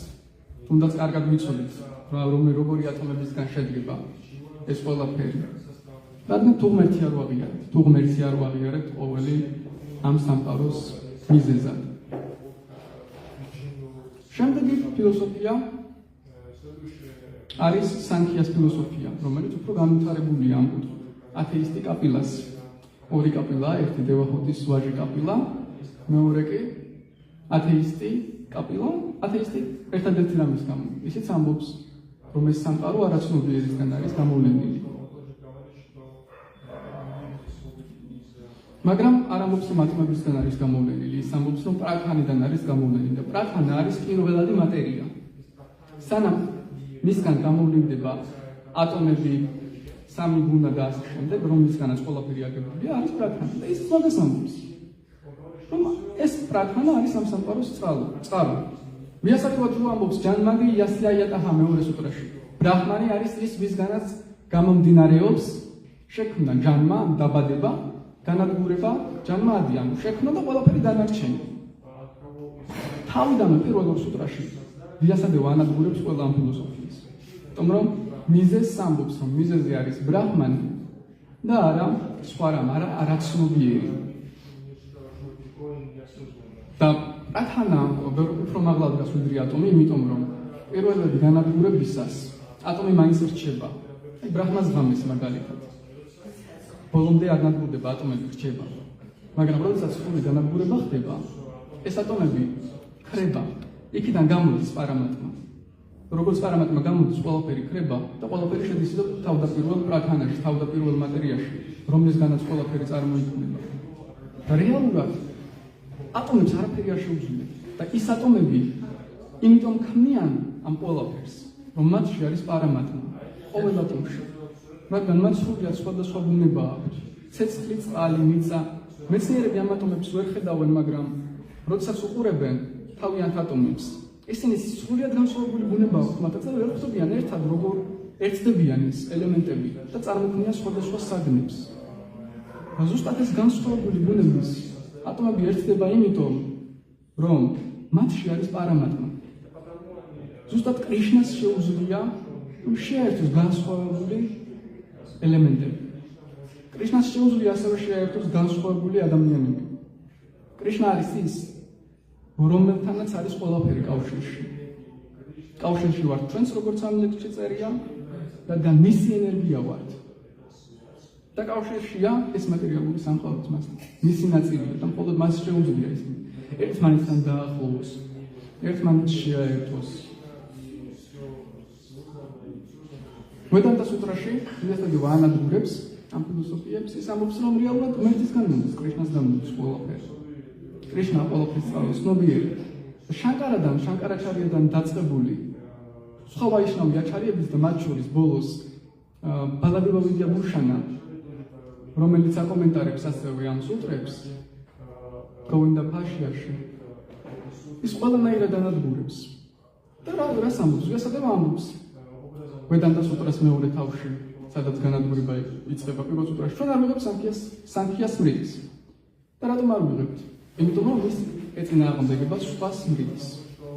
თუნდაც კარგად ვიცოდით, რომ როგორი ატომებისგან შედგება ეს ყველაფერი. რადგან თუ ღმერთი არ ვაღიარებთ ყოველი ამ სამყაროს მიზეზად. შემდეგი ფილოსოფია არის სანქიას ფილოსოფია, რომელიც უფრო განვითარებულია ამ კუთხით. ათეისტი კაპილას. ორი კაპილა, ერთი დევაჰოდის ვაჟი კაპილა, მეორე კი ათეისტი კაპილა. ათეისტი ერთადერთი რამის გამო, ისიც ამბობს, რომ ეს სამყარო არაცნობიერისგან არის გამოვლენილი. მაგრამ არ ამბობს, რომ ატომებისგან არის გამოვლენილი, ის ამბობს, რომ პრათანიდან არის გამოვლენილი და პრათანა არის პირველადი მატერია. სანამ მისგან გამოვლინდება ატომები, სამი გუნა და ასე შემდეგ, რომლისგანაც ყველაფერი აგებულია, არის პრათანა და ის მაგას ამბობს, რომ ეს პრათანა არის ამ სამყაროს წყარო. მიასაკვებად რომ ამბობს ჯანმაგი იასიაიატაჰა მეორე სუტრაში. ბრაჰმანი არის ის, ვისგანაც გამომდინარეობს შექმნა ჯანმა, დაბადება, განადგურება, ჯანმა ადიან, შექმნა და ყველაფერი დანარჩენი. თავიდანვე პირველ ორ სუტრაში ვიასადევა ანადგურებს ყველა ამ ფილოსოფიას. იმიტომ რომ მიზეზს ამბობს, რომ მიზეზი არის ბრაჰმანი და არა სხვა რამ, არაცნობიერი. და პრათანა უფრო მაღლა დგას ვიდრე ატომი, იმიტომ რომ პირველად განადგურებისას ატომი მაინც რჩება. აი ბრაჰმას ღამეს მაგალითად. ბოლომდე არ ნადგურდება, ატომები რჩება. მაგრამ როდესაც სრული განადგურება ხდება, ეს ატომები ქრება. იქიდან გამოდის პარამატმა. როგორც პარამატმა გამოდის, ყველაფერი ქრება და ყველაფერი შედის თავდაპირველ პრათანაში, თავდაპირველ მატერიაში, რომლისგანაც ყველაფერი წარმოიქმნება. და რეალურად ატომებს არაფერი არ შეუძლია და ის ატომები იმიტომ ქმნიან ამ ყველაფერს, რომ მათში არის პარამატმა, ყოველ ატომში. მაგრამ მათ სრულიად სხვადასხვა ბუნება აქვთ. ცეცხლი, წყალი, მიწა. მეცნიერები ამ ატომებს ვერ ხედავენ, მაგრამ როდესაც უყურებენ თავიანთ ატომებს, ისინი სრულიად განსხვავებული ბუნება აქვთ მათაც და ვერ ხვდებიან ერთად როგორ ერთდებიან ეს ელემენტები და წარმოქმნიან სხვადასხვა საგნებს. ზუსტად ეს განსხვავებული ბუნების ატომები ერთდება იმიტომ, რომ მათში არის პარამატმა. ზუსტად კრიშნას შეუძლია, რომ შეერთოს განსხვავებული ელემენტები. კრიშნას შეუძლია ასევე შეერთოს განსხვავებული ადამიანები. კრიშნა არის ის, რომელთანაც არის ყველაფერი კავშირში. კავშირში ვართ ჩვენც, როგორც ამ ლექსში წერია, რადგან მისი ენერგია ვართ. და კავშირშია ეს მატერიალური სამყაროც მასთან. მისი ნაწილია და მხოლოდ მას შეუძლია ის ერთმანეთთან დაახლოვოს, ერთმანეთს შეაერთოს. ვედანტა სუტრაში ინესტადივა ანადგურებს ამ ფილოსოფიებს, ის ამბობს, რომ რეალურად ღმერთისგან მოდის, კრიშნასგან მოდის ყველაფერი. კრიშნა ყველაფრის წყაროს ცნობიერი. შანკარაჩარიადან დაწყებული სხვა ვაიშნავი აჩარიების და მათ შორის ბოლოს ბალადევა ვიდია ბუშანა, რომელიც აკომენტარებს ასევე ამ სუტრებს, გოვინდა ფაშიაში, ის ყველანაირად ანადგურებს. და რას ამბობს? ვიასადება ამბობს. ვედანტა სუტრას მეორე თავში, სადაც განადგურება იწყება პირველ სუტრაში, ჩვენ არ ვიღებთ სანქიას სმრიტის. და რატომ არ ვიღებთ? იმიტომ რომ ის ეწინააღმდეგება სხვა სმრიტის.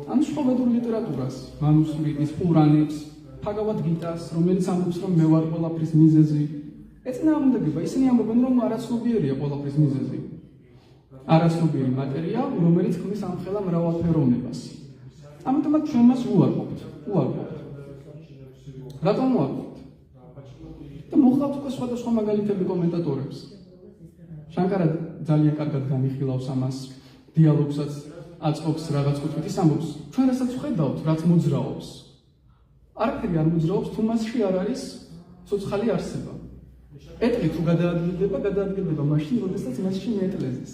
ან სხვა ვედურ ლიტერატურას, მანუსმრიტის, პურანებს, ფაგავად გიტას, რომელიც ამბობს, რომ მე ვარ ყველაფრის მიზეზი. ეწინააღმდეგება, ისინი ამბობენ, რომ არაცნობიერია ყველაფრის მიზეზი. არაცნობიერი მატერია, რომელიც ქმნის ამხელა მრავალფეროვნებას. ამიტომაც ჩვენ მას უარყოფთ. რატომ უარყოფთ? და მოხდა უკვე სხვადასხვა მაგალითები კომენტატორებს. შანკარა ძალიან კარგად განიხილავს ამას, დიალოგსაც აწყობს რაღაც კუთხით, ის ამბობს, ჩვენ რასაც ვხედავთ, რაც მოძრაობს. არაფერი არ მოძრაობს, თუ მასში არ არის ცოცხალი არსება. ეტლი თუ გადაადგილდება მაშინ, როდესაც მასში მეეტლეზეს.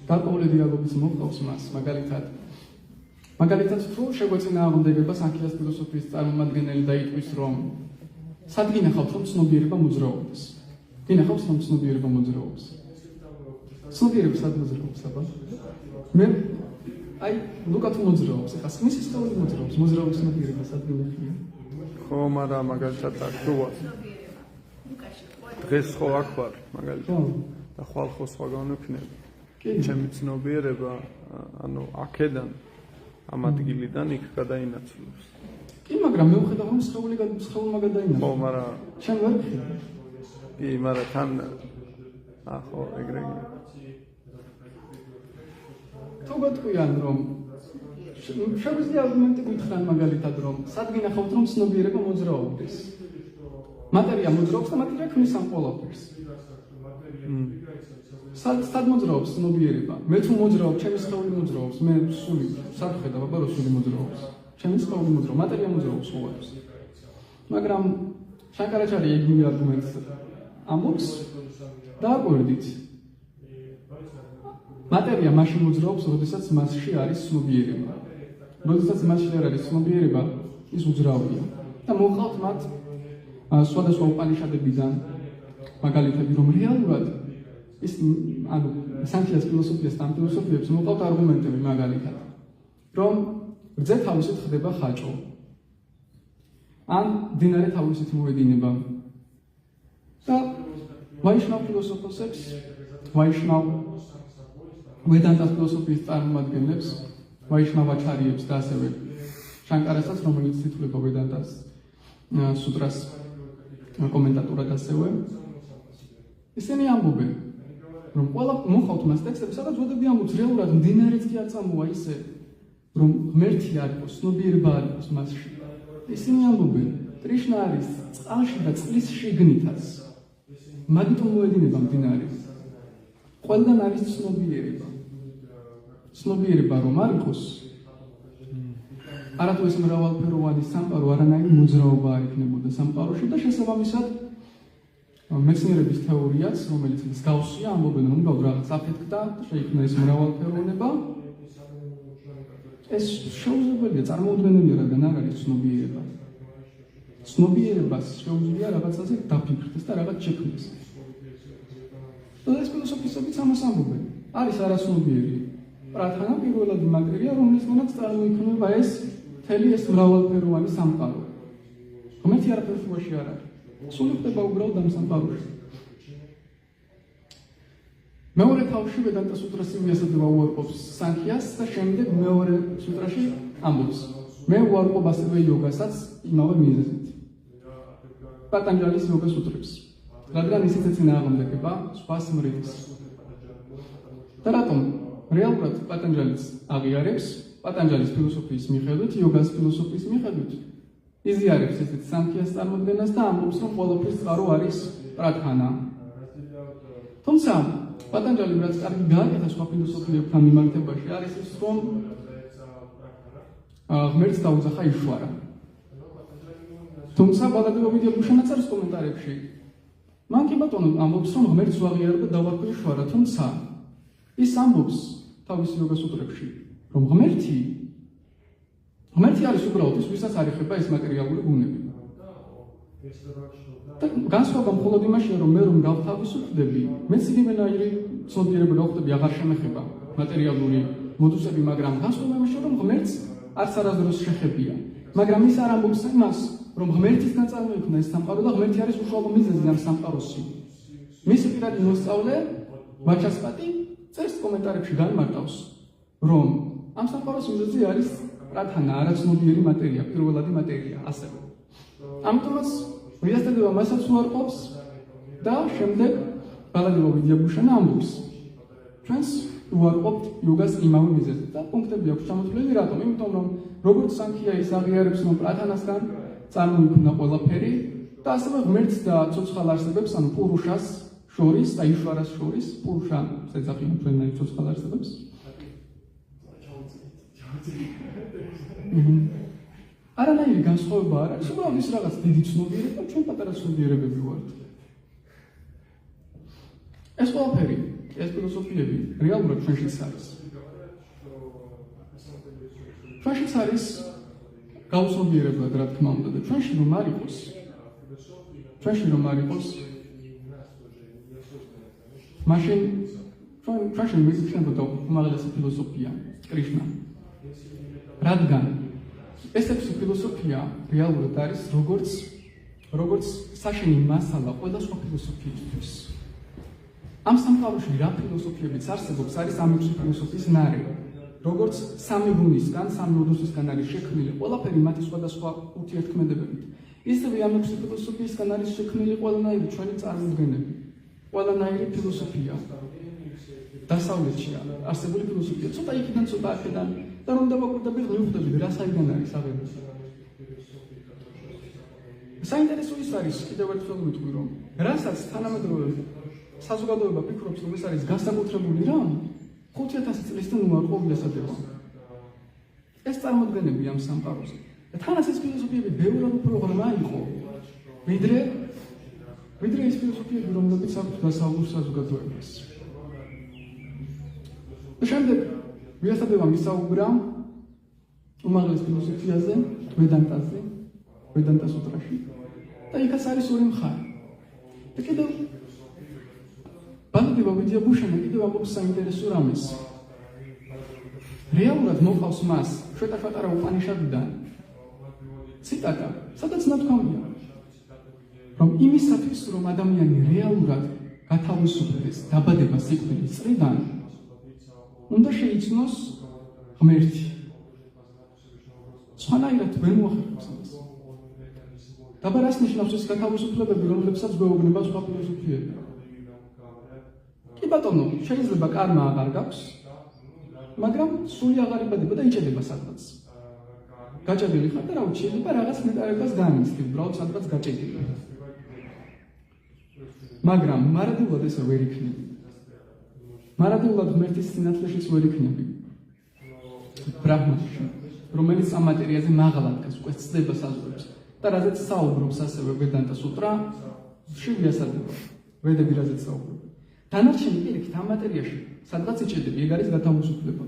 გარკვეული დიალოგიც მოხდავს მას, მაგალითად თუ შეგვეწინააღმდეგება სანქიას ფილოსოფიის წარმომადგენელი და იტყვის, რომ სად გინახავთ რომ ცნობიერება მოძრაობს? გინახავს რომ ცნობიერება მოძრაობს. ცნობიერება სად მოძრაობს აბა? მე აი ლუკა თუ მოძრაობს, ახლა მის ისტორია მოძრაობს ცნობიერება სად გინახია? ხო, მაგრამ მაგალითად აქ როა. დღეს ხო აქ ვარ, მაგალითად. და ხვალ ხო სხვაგან ვიქნები. ჩემი ცნობიერება, ანუ აქედან ამ ადგილიდან იქ გადაინაცვლებს. კი, მაგრამ მე ვხედავ რომ სხეულმა გადაინაცვლა. ხო, მაგრამ შენ ვერ ვხედავ. კი, მაგრამ თან ხო, ეგრე. თუ გეტყვიან რომ შეგვიძლია არგუმენტი გითხრან მაგალითად რომ სად გინახავთ რომ ცნობიერება მოძრაობდეს. მატერია მოძრაობს და მატერია ქმნის ამ ყველაფერს. სად მოძრაობს ცნობიერება? მე თუ მოძრაობ, ჩემი სხეული მოძრაობს, მე სული სად ხედავ, აბა რომ სული მოძრაობს. ჩემი სხეული მოძრაობს, მატერია მოძრაობს ყოველთვის. მაგრამ შანკარაჩარი იგივე არგუმენტს ამბობს და აკვირდით. მატერია მაშინ მოძრაობს, როდესაც მასში არის ცნობიერება. როდესაც მასში არ არის ცნობიერება, ის უძრავია. და მოყავთ მათ სხვადასხვა უყალიშადებიდან მაგალითები, რომ რეალურად ის ანუ სანქიას ფილოსოფიას და ფილოსოფიებს მოყავთ არგუმენტები მაგალითად, რომ რძე თავისით ხდება ხაჭო. ან დინარე თავისით მოედინება. და ვაიშნავ ფილოსოფოსებს, ვაიშნავ ვედანტას ფილოსოფიის წარმომადგენლებს, ვაიშნავაჩარიებს და ასევე შანკარასაც, რომელიც ითვლება ვედანტას სუტრას კომენტატორად ასევე. ისინი ამბობენ, რომ ყველა მოხავთ მას ტექსტები, სადაც ვედები ამბობს, რეალურად მდინარეც კი არ წამოვა ისე, რომ ღმერთი არ იყოს, ცნობიერება არ იყოს მასში. ისინი ამბობენ, ტრიშნა არის წყალში და წყლის შიგნითაც. მაგიტომ მოედინება მდინარე. ყველგან არის ცნობიერება. ცნობიერება რომ არ იყოს, არათუ ეს მრავალფეროვანი სამყარო არანაირი მოძრაობა არ იქნებოდა სამყაროში და შესაბამისად მეცნიერების თეორიაც, რომელიც მსგავსია, ამბობენ რომ გაუდგა რაღაც აფექტა, შეიქმნა ეს მრავალფეროვნება. ეს შეუძლებელია, წარმოუდგენელია, რადგან არ არის ცნობიერება. ცნობიერებას შეუძლია რაღაცაზე დაფიქრდეს და რაღაც შექმნას. და ეს ფილოსოფიებიც ამას ამბობენ. არის არაცნობიერი პრათანა პირველადი მატერია, რომლისგანაც წარმოიქმნება ეს მთელი ეს მრავალფეროვანი სამყარო. ღმერთი არაფერ შუაში არ არის. სული ხდება უბრალოდ ამ სამყაროში. მეორე თავში ვედანტა სუტრას იმიასადმა უარყოფს სანქიას და შემდეგ მეორე სუტრაში ამბობს. მე უარყოფ ასევე იოგასაც იმავე მიზეზით. პატანჯალის იოგა სუტრებს. რადგან ისიც ეწინააღმდეგება სხვა სმრითს. და რატომ? რეალურად პატანჯალის აღიარებს პატანჯალის ფილოსოფიის მიხედვით, იოგას ფილოსოფიის მიხედვით. იზიარებს ესეთ სანქიას წარმოდგენას და ამბობს, რომ ყველაფრის წყარო არის პრათანა. თუმცა პატანჯალი რაც კარგი გააკეთა სხვა ფილოსოფიებთან მიმართებაში არის ის, რომ ღმერთს დაუძახა იშვარა. თუმცა ბალადეობიდი აბუშანაც არის კომენტარებში. მან კი ბატონო ამბობს, რომ ღმერთს ვაღიარებ და დავარქვი იშვარა, თუმცა ის ამბობს თავის იოგას სუტრებში, რომ ღმერთი არის უბრალოდ ის, ვისაც არ ეხება ეს მატერიალური ბუნები. და განსხვავება მხოლოდ იმაშია, რომ მე რომ გავთავისუფლდები, მეც იგივენაირი ცნობიერება გავხდები, აღარ შემეხება მატერიალური მოდუსები, მაგრამ განსხვავება იმაშია, რომ ღმერთს არც არასდროს შეხებია. მაგრამ ის არ ამბობს იმას, რომ ღმერთისგან წარმოიქმნა ეს სამყარო და ღმერთი არის უშუალო მიზეზი ამ სამყაროსი. მისი პირადი მოსწავლე ვაჩასპატი წერს კომენტარებში განმარტავს, რომ ამ სამყაროს მიზეზი არის პრათანა, არაცნობიერი მატერია, პირველადი მატერია, ასევე. ამიტომაც ვიასტედება მასაც უარყოფს და შემდეგ ბალადეობიდი აბუშანა ამბობს. ჩვენს უარყოფთ იოგას იმავე მიზეზით და პუნქტები აქვს ჩამოთვლილი, რატომ? იმიტომ რომ როგორც სანქია ის აღიარებს, რომ პრათანასგან წარმოიქმნა ყველაფერი და ასევე ღმერთს და ცოცხალ არსებებს, ანუ პურუშას შორის და იშვარას შორის, პურუშა ეძახიან ჩვენნაირ ცოცხალ არსებებს. არანაირი განსხვავება არ არის, უბრალოდ ის რაღაც დიდი ცნობიერება, ჩვენ პატარა ცნობიერებები ვართ. ეს ყველაფერი, ეს ფილოსოფიები რეალურად ჩვენშიც არის. ჩვენშიც არის გაუცნობიერებლად, რა თქმა უნდა, და ჩვენში რომ არ იყოს, ჩვენში რომ არ იყოს მაშინ ჩვენში მიგიქნებოდა უმაღლესი ფილოსოფია კრიშნა რადგან ეს ფილოსოფია რეალურად არის როგორც საშენი მასალა ყველა სხვა ფილოსოფიისთვის ამ სამყაროში რა ფილოსოფიებიც არსებობს არის ამ ფილოსოფიის ნარი როგორც სამი ბრუნისგან, სამი უდუსისგან არის შექმნილი ყველაფერი მათი სხვადასხვა ურთიერთქმედებებით. ისევე ამ ფილოსოფიისგან არის შექმნილი ყველანაირი ჩვენი წარმოდგენები, ყველანაირი ფილოსოფია. დასავლეთში არსებული ფილოსოფია, ცოტა იქიდან, ცოტა აქედან და რომ დავაკვირდებით, მივხვდებით რა საიდან არის აღება. საინტერესო ის არის, კიდევ ერთხელ ვიტყვი, რომ რასაც თანამედროვე საზოგადოება ფიქრობს, რომ ეს არის განსაკუთრებული რამ, 5000 წლის წინ უარყოფილი ესადება. ეს წარმოდგენები ამ სამყაროზე. და თანაც ეს ფილოსოფიები ბევრად უფრო ღრმა იყო, ვიდრე ეს ფილოსოფიები, რომლებიც აქვს დასავლურ საზოგადოებას. და შემდეგ ვიასადება მისაუბრა უმაღლეს ფილოსოფიაზე, ვედანტა სუტრაში. და იქაც არის ორი მხარე. და კიდევ ბანდება ვიდიაბუშენა კიდევ ამბობს საინტერესო რამეს. რეალურად მოყავს მას შეტა-შეტარა უპანიშადიდან ციტატა, სადაც ნათქვამია, რომ იმისათვის, რომ ადამიანი რეალურად გათავისუფლდეს დაბადება სიკვდილის წრიდან, უნდა შეიცნოს ღმერთი. სხვანაირად ვერ მოახერხებს ამას. დაბა რას ნიშნავს ეს გათავისუფლებები, რომლებსაც გვეუბნება სხვა ფილოსოფიები? კი ბატონო, შეიძლება კარმა აღარ გაქვს, მაგრამ სული აღარ იბადება და იჭედება სადღაც. გაჭედილი ხარ და რა ვიცი, შეიძლება რაღაც მეტარებას განიცდი, უბრალოდ სადღაც გაჭედილი. მაგრამ მარადულად ესე ვერ იქნები. მარადულად ღმერთის სინათლეშიც ვერ იქნები. ბრაჰმაში, რომელიც ამ მატერიაზე მაღალად დგას, უკვე ცდება საზღვრებს და რაზეც საუბრობს ასევე ვედანტა სუტრა, შევიასადება. ვედები რაზეც საუბრობს. დანარჩენი პირიქით ამ მატერიაში სადღაც იჭედები, ეგ არის გათავისუფლება.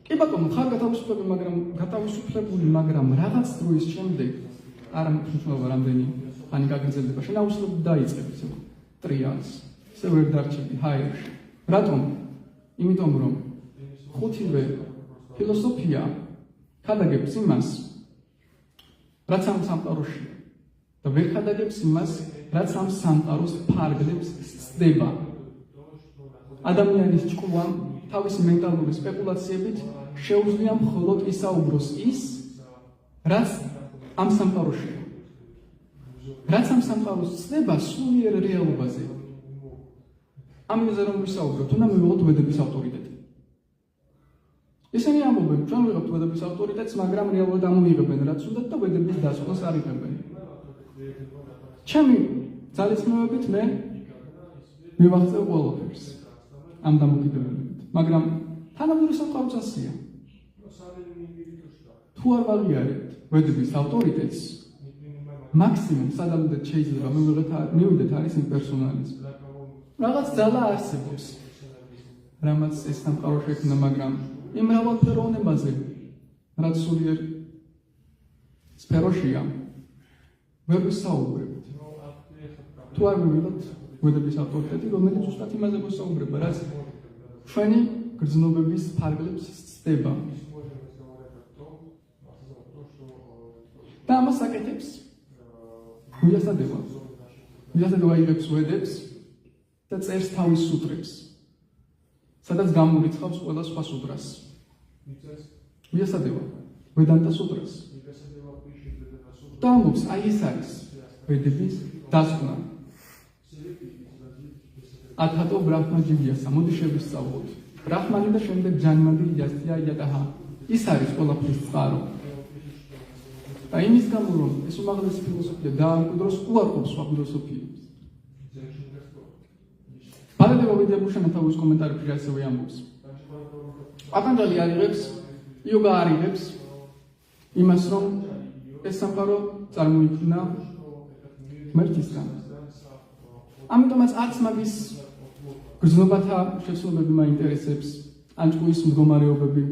კი ბატონო, ხარ გათავისუფლებული, მაგრამ რაღაც დროის შემდეგ არ მნიშვნელობა რამდენი ხანი გაგრძელდება, შენ აუცილებლად დაიწყებ ისე ტრიალს, ისე ვერ დარჩები ჰაერში. რატომ? იმიტომ რომ ხუთივე ფილოსოფია ხადაგებს იმას, რაც ამ სამყაროშია და ვერ ხადაგებს იმას, რაც ამ სამყაროს ფარგლებს სცდება. ადამიანის ჭკუამ თავისი მენტალური სპეკულაციებით შეუძლია მხოლოდ ისაუბროს ის, რაც ამ სამყაროშია. რაც ამ სამყაროს სცდება სულიერ რეალობაზე. ამაზე რომ ვისაუბროთ, უნდა მივიღოთ ვედების ავტორიტეტი. ისინი ამბობენ, ჩვენ ვიღებთ ვედების ავტორიტეტს, მაგრამ რეალურად ამოიღებენ რაც უნდათ და ვედების დასწრას არ იღებენ. ჩემი ძალისხმევებით მე მივახცევ ყველაფერს ამ დამოკიდებულებით, მაგრამ თანამედროვე სამყაროც ასეა. თუ არ ვაღიარებთ ვედების ავტორიტეტს, მაქსიმუმ სადამდე შეიძლება მივიდეთ არის იმპერსონალიზმი. რაღაც ძალა არსებობს, რამაც ეს სამყარო შექმნა, მაგრამ იმ მრავალფეროვნებაზე, რაც სულიერ სფეროშია, ვერ ვისაუბრებთ. თუ არ მივიღოთ ვედების ავტორიტეტი, რომელიც ზუსტად იმაზე გვესაუბრება, რაც ჩვენი გრძნობების ფარგლებს სცდება. და ამას აკეთებს ვიასადება იღებს ვედებს და წერს თავის სუტრებს, სადაც გამორიცხავს ყველა სხვა სუტრას. ვიასადება ვედანტა სუტრას და ამბობს, აი ეს არის ვედების დასკვნა. ათატო ბრაჰმაჯივიასა, მოდი შევისწავლოთ. ბრაჰმანი და შემდეგ ჯანმადი იასია იატაჰა. ის არის ყველაფრის წყარო. და იმის გამო, რომ ეს უმაღლესი ფილოსოფია დაამკვიდროს უარყოფს სხვა ფილოსოფიებს. ბანდება ვიდიაბუშენა თავის კომენტარებში ასევე ამბობს. პატანჯალი არ იღებს, იოგა არ იღებს იმას, რომ ეს სამყარო წარმოიქმნა ღმერთისგან. ამიტომაც არც მაგის გრძნობათა შეცნობები მაინტერესებს, ან ჭკუის მდგომარეობები,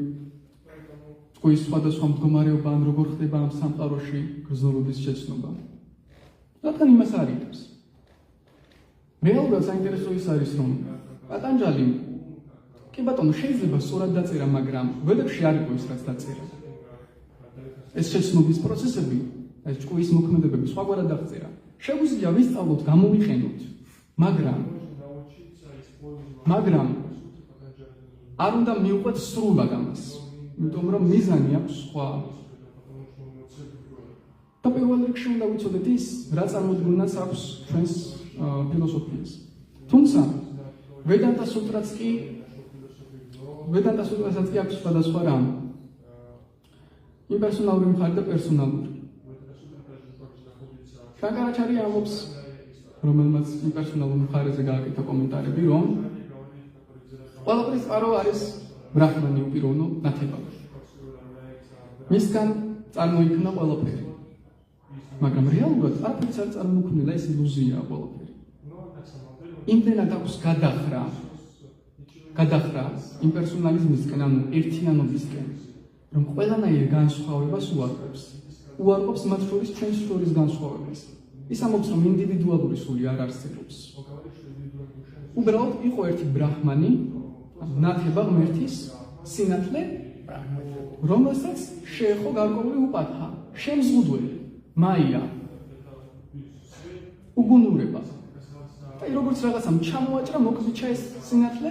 თქვის სხვადასხვა მდგომარეობა ან როგორ ხდება ამ სამყაროში გრძნობის შეცნობა. რადგან იმას არიდებს. რეალურად საინტერესო ის არის, რომ პატანჯალი კი ბატონო შეიძლება სწორად დაწერა, მაგრამ ველებში არ იყო ის რაც დაწერა. ეს შეცნობის პროცესები, ეს ჭკუის მოქმედებები სხვაგვარად აღწერა. შეგვიძლია ვისწავლოთ, გამოვიყენოთ, მაგრამ არ უნდა მივყვეთ სრულად ამას, იმიტომ რომ მიზანი აქვს სხვა. და პირველ რიგში უნდა ვიცოდეთ ის, რა წარმოდგენას აქვს ჩვენს ფილოსოფიას. თუმცა ვედანტა სუტრასაც კი აქვს სხვადასხვა რამ. იმპერსონალური მხარე და პერსონალური. შანკარაჩარია ამბობს, რომელმაც იმპერსონალურ მხარეზე გააკეთა კომენტარები, რომ ყველაფრის წყარო არის ბრაჰმანი უპიროვნო ნათება. მისგან წარმოიქმნა ყველაფერი. მაგრამ რეალურად არაფერს არ წარმოქმნილა, ეს ილუზია ყველაფერი. იმდენად აქვს გადახრა იმპერსონალიზმისკენ, ანუ ერთიანობისკენ, რომ ყველანაირ განსხვავებას უარყოფს მათ შორის ჩვენს შორის განსხვავებას. ის ამბობს, რომ ინდივიდუალური სული არ არსებობს. უბრალოდ იყო ერთი ბრაჰმანი, ნათება ღმერთის სინათლე, რომელსაც შეეხო გარკვეული უპათა, შემზღუდველი, მაია, უგუნურება. და როგორც რაღაცამ ჩამოაჭრა, მოგვიჩა ეს სინათლე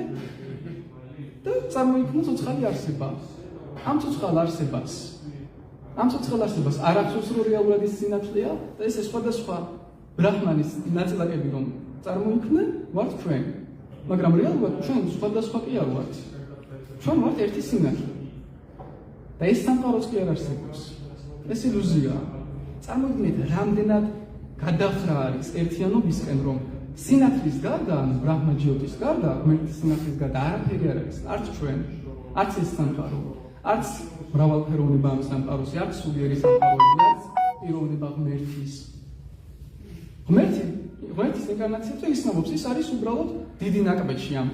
და წარმოიქმნა ცოცხალი არსება. ამ ცოცხალ არსებას არ აქვს რო რეალურად ის სინათლეა და ეს სხვადასხვა ბრაჰმანის ნაწილაკები რომ წარმოიქმნენ, ვართ ჩვენ. მაგრამ რეალურად ჩვენ სხვადასხვა კი არ ვართ. ჩვენ ვართ ერთი სინათლე. და ეს სამყაროც კი არ არსებობს. ეს ილუზია. წარმოიდგინეთ, რამდენად გადახრა არის ერთიანობისკენ, რომ სინათლის გარდა, ან ბრაჰმაჯიოტის გარდა, ღმერთის სინათლის გარდა არაფერი არ არის. არც ჩვენ, არც ეს სამყარო, არც მრავალფეროვნება ამ სამყაროში, არც სულიერი სამყაროები, არც პიროვნება ღმერთის. ღმერთის ინკარნაციებზე ის ნამობს, ის არის უბრალოდ დიდი ნაკბეთში ამ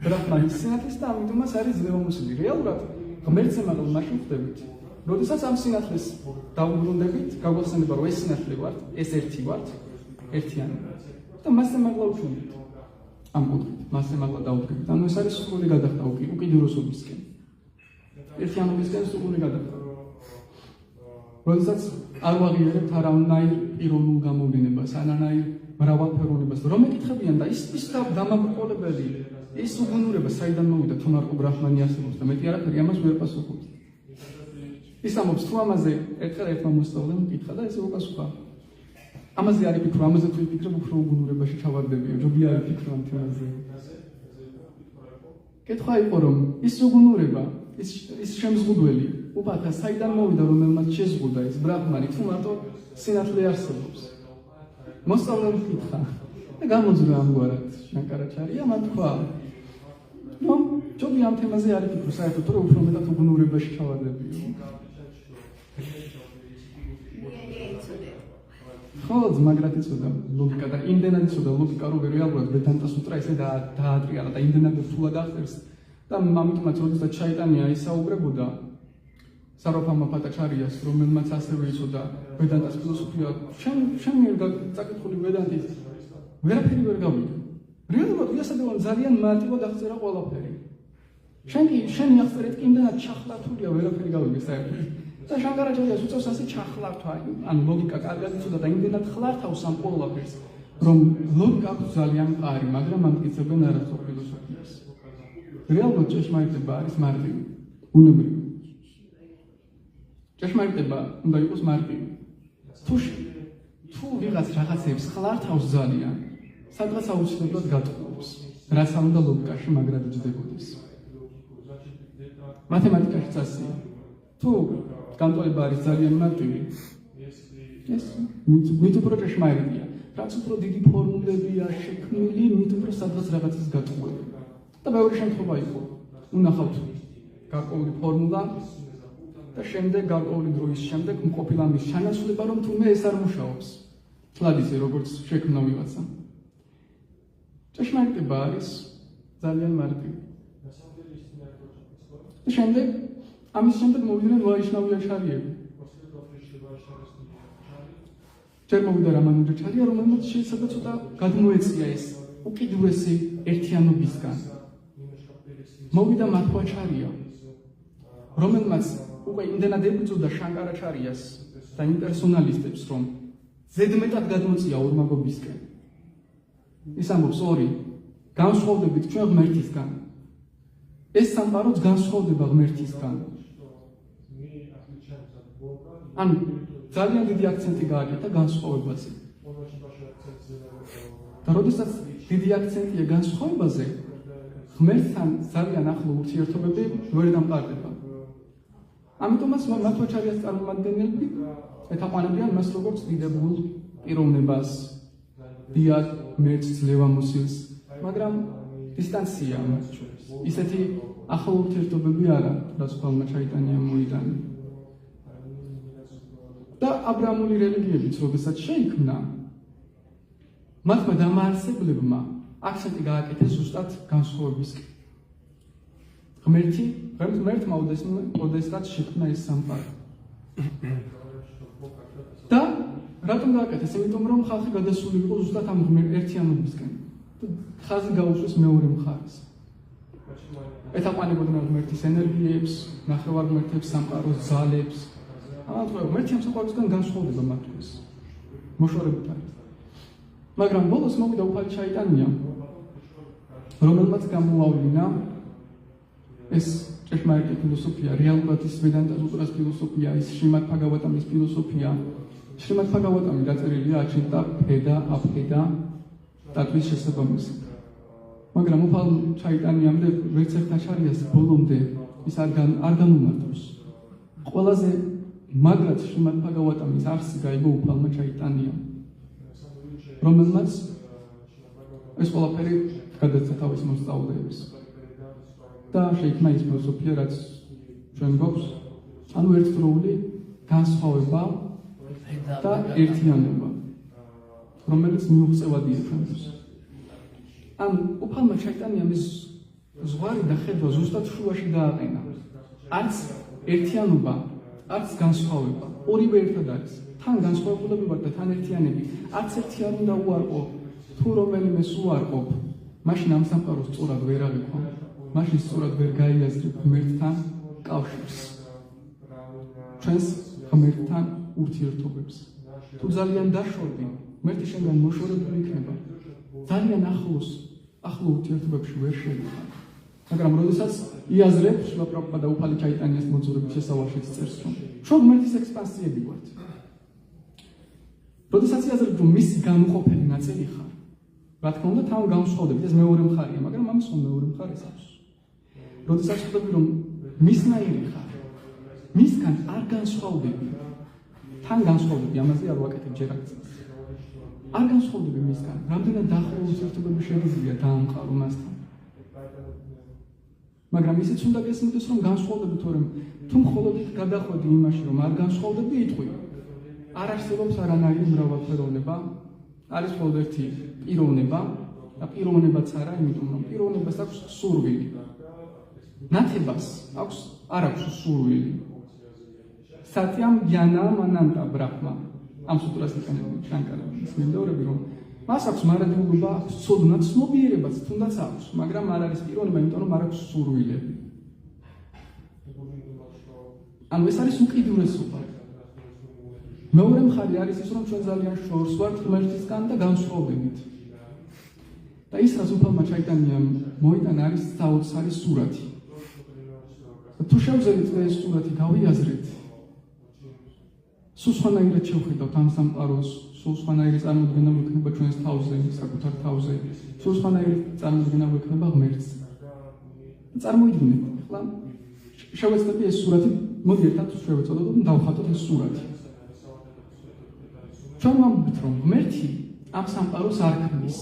ბრაჰმანის სინათლის და ამიტომაც არის ძლევამოსილი. რეალურად ღმერთზე მაღლა მაშინ ხდებით, როდესაც ამ სინათლეს დაუბრუნდებით, გაგვახსენება, რომ ეს სინათლე ვართ, ეს ერთი ვართ, ერთიანი. და მასზე მაღლა უჩვენებთ. ამ კუთხით, მასზე მაღლა დაუდგებით. ანუ ეს არის სრული გადახდა უკიდურესობისკენ. ერთიანობისკენ სრული გადახდა. როდესაც არ ვაღიარებთ არავნაირ პიროვნულ გამოვლენებას, არანაირ მრავალფეროვნებას, რომ ეკითხებიან და ის დამაყოლებელი, ის უგუნურება საიდან მოვიდა, თუ მარკო ბრაჰმანი არსებობს და მეტი არაფერი ამას ვერ პასუხობს. ის ამბობს, თუ ამაზე ერთხელ ერთმა მოსწავლემ მკითხა და ესე უპასუხა. ამაზე არ იფიქრო, ამაზე თუ იფიქრებ, უფრო უგუნურებაში ჩავარდებიო, ჯობი არ იფიქრო ამ თემაზე. კითხვა იყო, რომ ის უგუნურება, ის შემზღუდველი, უპათა საიდან მოვიდა, რომელმაც შეზღუდა ეს ბრაჰმანი, თუ მარტო სინათლე არსებობს. მოსწავლემ მკითხა და გამოძვრა ამგვარად შანკარაჩარია, მან თქვა, რომ ჯობი ამ თემაზე არ იფიქრო, საერთოდ რომ უფრო მეტად უგუნურებაში ჩავარდებიო. ხო, მაგრად იცოდა ლოგიკა და იმდენად იცოდა ლოგიკა, რომ რეალურად ვედანტა სუტრა ესე დაატრიალა და იმდენად რთულად აღწერს და ამიტომაც როდესაც ჩაიტანია ისაუბრებოდა საროფამა ფატაჩარიას, რომელმაც ასევე იცოდა ვედანტას ფილოსოფია, ჩემი წაკითხული ვედანტის ვერაფერი ვერ გავიგე. რეალურად ვიასადებან ძალიან მარტივად აღწერა ყველაფერი. შენი აღწერეთ კი იმდენად ჩახლართულია, ვერაფერი გავიგე საერთოდ. და შანკარაჩარიას უწევს ასე ჩახლართვა, ან ლოგიკა კარგად იცოდა და იმდენად ხლართავს ამ ყველაფერს, რომ ლოგიკა აქვს ძალიან მყარი, მაგრამ ამტკიცებენ არასწორ ფილოსოფიას. რეალურად ჭეშმარიტება არის მარტივი, ბუნებრივი. ჭეშმარიტება უნდა იყოს მარტივი. თუ ვიღაც რაღაცებს ხლართავს ძალიან, სადღაც აუცილებლად გატყუებს, რაც არ უნდა ლოგიკაში მაგრად ჯდებოდეს. მათემატიკაში წასია. თუ განტოლება არის ძალიან მარტივი. ეს მით უფრო ჭეშმარიტია. რაც უფრო დიდი ფორმულებია შექმნილი, მით უფრო სადღაც რაღაცას გატყუება. და ბევრი შემთხვევა იყო. უნახავთ გარკვეული ფორმულა და შემდეგ გარკვეული დროის შემდეგ მყოფილა მის ჩანაცვლება, რომ თუმე ეს არ მუშაობს. თლად ისე როგორც შექმნა ვიღაცა. ჭეშმარიტება არის ძალიან მარტივი. და შემდეგ ამის შემდეგ მოვიდნენ ვაიშნავი აჩარიები. ჯერ მოვიდა რამანუჯ აჩარია, რომელმაც შეიძლება ცოტა გადმოეწია ეს უკიდურესი ერთიანობისგან. მოვიდა მათო აჩარია, რომელმაც უკვე იმდენად ებრძოდა შანკარ აჩარიას და იმპერსონალისტებს, რომ ზედმეტად გადმოწია ორმაგობისკენ. ის ამბობს ორი, განსხვავდებით ჩვენ ღმერთისგან. ეს სამყაროც განსხვავდება ღმერთისგან. ანუ ძალიან დიდი აქცენტი გააკეთა განსხვავებაზე. და როდესაც დიდი აქცენტია განსხვავებაზე, ღმერთთან ძალიან ახლო ურთიერთობები ვერ დამყარდება. ამიტომაც მათო აჩარიას წარმომადგენლები ეთაყვანებიან მას როგორც დიდებულ პიროვნებას, დიად ღმერთს ძლევამოსილს, მაგრამ დისტანცია მათ შორის. ისეთი ახლო ურთიერთობები არა, რაც ხვალმა ჩაიტანია მოიტანა. და აბრაამული რელიგიებიც, როდესაც შეიქმნა, მათმა დამაარსებლებმა აქცენტი გააკეთეს ზუსტად განსხვავებისკენ. ღმერთმა ოდესღაც შექმნა ეს სამყარო. და რატომ გააკეთეს? იმიტომ რომ ხალხი გადასული იყო ზუსტად ამ ერთიანობისკენ. ხაზი გაუშვეს მეორე მხარეს. ეთაყვანებოდნენ ღმერთის ენერგიებს, ნახევარღმერთებს, სამყაროს ძალებს. ამათ ღმერთი ამ სამყაროსგან განსხვავდება მათთვის. მოშორებით არის. მაგრამ ბოლოს მოვიდა უფალი ჩაიტანია, რომელმაც გამოავლინა ეს ჭეშმარიტი ფილოსოფია, რეალურად ის ვედანტა სუტრას ფილოსოფია, ის შრიმად ბჰაგავატამის ფილოსოფია. შრიმად ბჰაგავატამი დაწერილია აჩინტა ფედა, აფედა ტათვის შესაბამისად. მაგრამ უფალ ჩაიტანიამდე ვერც ერთ აჩარიას ბოლომდე ის არ განუმარტავს. ყველაზე მაგრად შრიმად ბჰაგავატამის არსი გაიგო უფალმა ჩაიტანიამ, რომელმაც ეს ყველაფერი გადაეცა თავის მოსწავლეებს. და შეიქმნა ის ფილოსოფია, რაც ჩვენ გვაქვს, ანუ ერთდროული განსხვავება და ერთიანობა, რომელიც მიუღწევადია ჩვენთვის. ანუ უფალმა ჩაიტანიამ ეს ზღვარი და ხედვა ზუსტად შუაში დააყენა. არც ერთიანობა, არც განსხვავება, ორივე ერთად არის. თან განსხვავებულები ვართ და თან ერთიანები. არც ერთი არ უნდა უარყო, თუ რომელიმეს უარყოფ, მაშინ ამ სამყაროს სწორად ვერ აღიქვა. მაშინ სწორად ვერ გაიაზრებ ღმერთთან კავშირს, ჩვენს ღმერთთან ურთიერთობებს. თუ ძალიან დაშორდი, ღმერთი შენგან მოშორებული იქნება. ძალიან ახლო ურთიერთობებში ვერ შევიხარ. მაგრამ როდესაც იაზრებ, შილა პრაბჰუპადა უფალი ჩაიტანიას მოძღვრების შესავალშიც წერს, რომ ჩვენ ღმერთის ექსპანსიები ვართ. როდესაც იაზრებ, რომ მისი განუყოფელი ნაწილი ხარ, რა თქმა უნდა, თან განსხვავდებით, ეს მეორე მხარეა, მაგრამ ამის მეორე მხარეს აქვს. როდესაც ხვდები, რომ მისნაირი ხარ, მისგან არ განსხვავდები, თან განსხვავდები, ამაზე არ ვაკეთებ ჯერ აქცენტს. არ განსხვავდები მისგან, რამდენად ახლო ურთიერთობები შეიძლება დაამყარო მასთან. მაგრამ ისიც უნდა გესმოდეს, რომ განსხვავდები, თორემ თუ მხოლოდ გადახვედი იმაში, რომ არ განსხვავდები, იტყვი. არ არსებობს არანაირი მრავალფეროვნება, არის მხოლოდ ერთი პიროვნება და პიროვნებაც არა, იმიტომ რომ პიროვნებას აქვს სურვილი. ნათებას არ აქვს სურვილი. სატიამ იანამ ანანტა ბრაჰმა. ამ სუტრას იყენებენ შანკარის მიმდევრები, რომ მას აქვს მარადიულობა, ცოდნა, ცნობიერებაც თუნდაც აქვს, მაგრამ არ არის პიროვნება, იმიტომ რომ არ აქვს სურვილები. ანუ ეს არის უკიდურესობა. მეორე მხარე არის ის, რომ ჩვენ ძალიან შორს ვართ ღმერთისგან და განსხვავდებით. და ის, რაც უფალმა ჩაიტანიამ მოიტანა, არის საოცარი სურათი. თუ შევძელით და ეს სურათი გავიაზრეთ, სულ სხვანაირად შევხედავთ ამ სამყაროს, სულ სხვანაირი წარმოდგენა გვექნება ჩვენს თავზე, საკუთარ თავზე, სულ სხვანაირი წარმოდგენა გვექნება ღმერთს. წარმოიდგინეთ, ახლა შევეცდები ეს სურათი, მოდი ერთად შევეცადოთ და დავხატოთ ეს სურათი. ჩვენ ვამბობთ, რომ ღმერთი ამ სამყაროს არ ქმნის.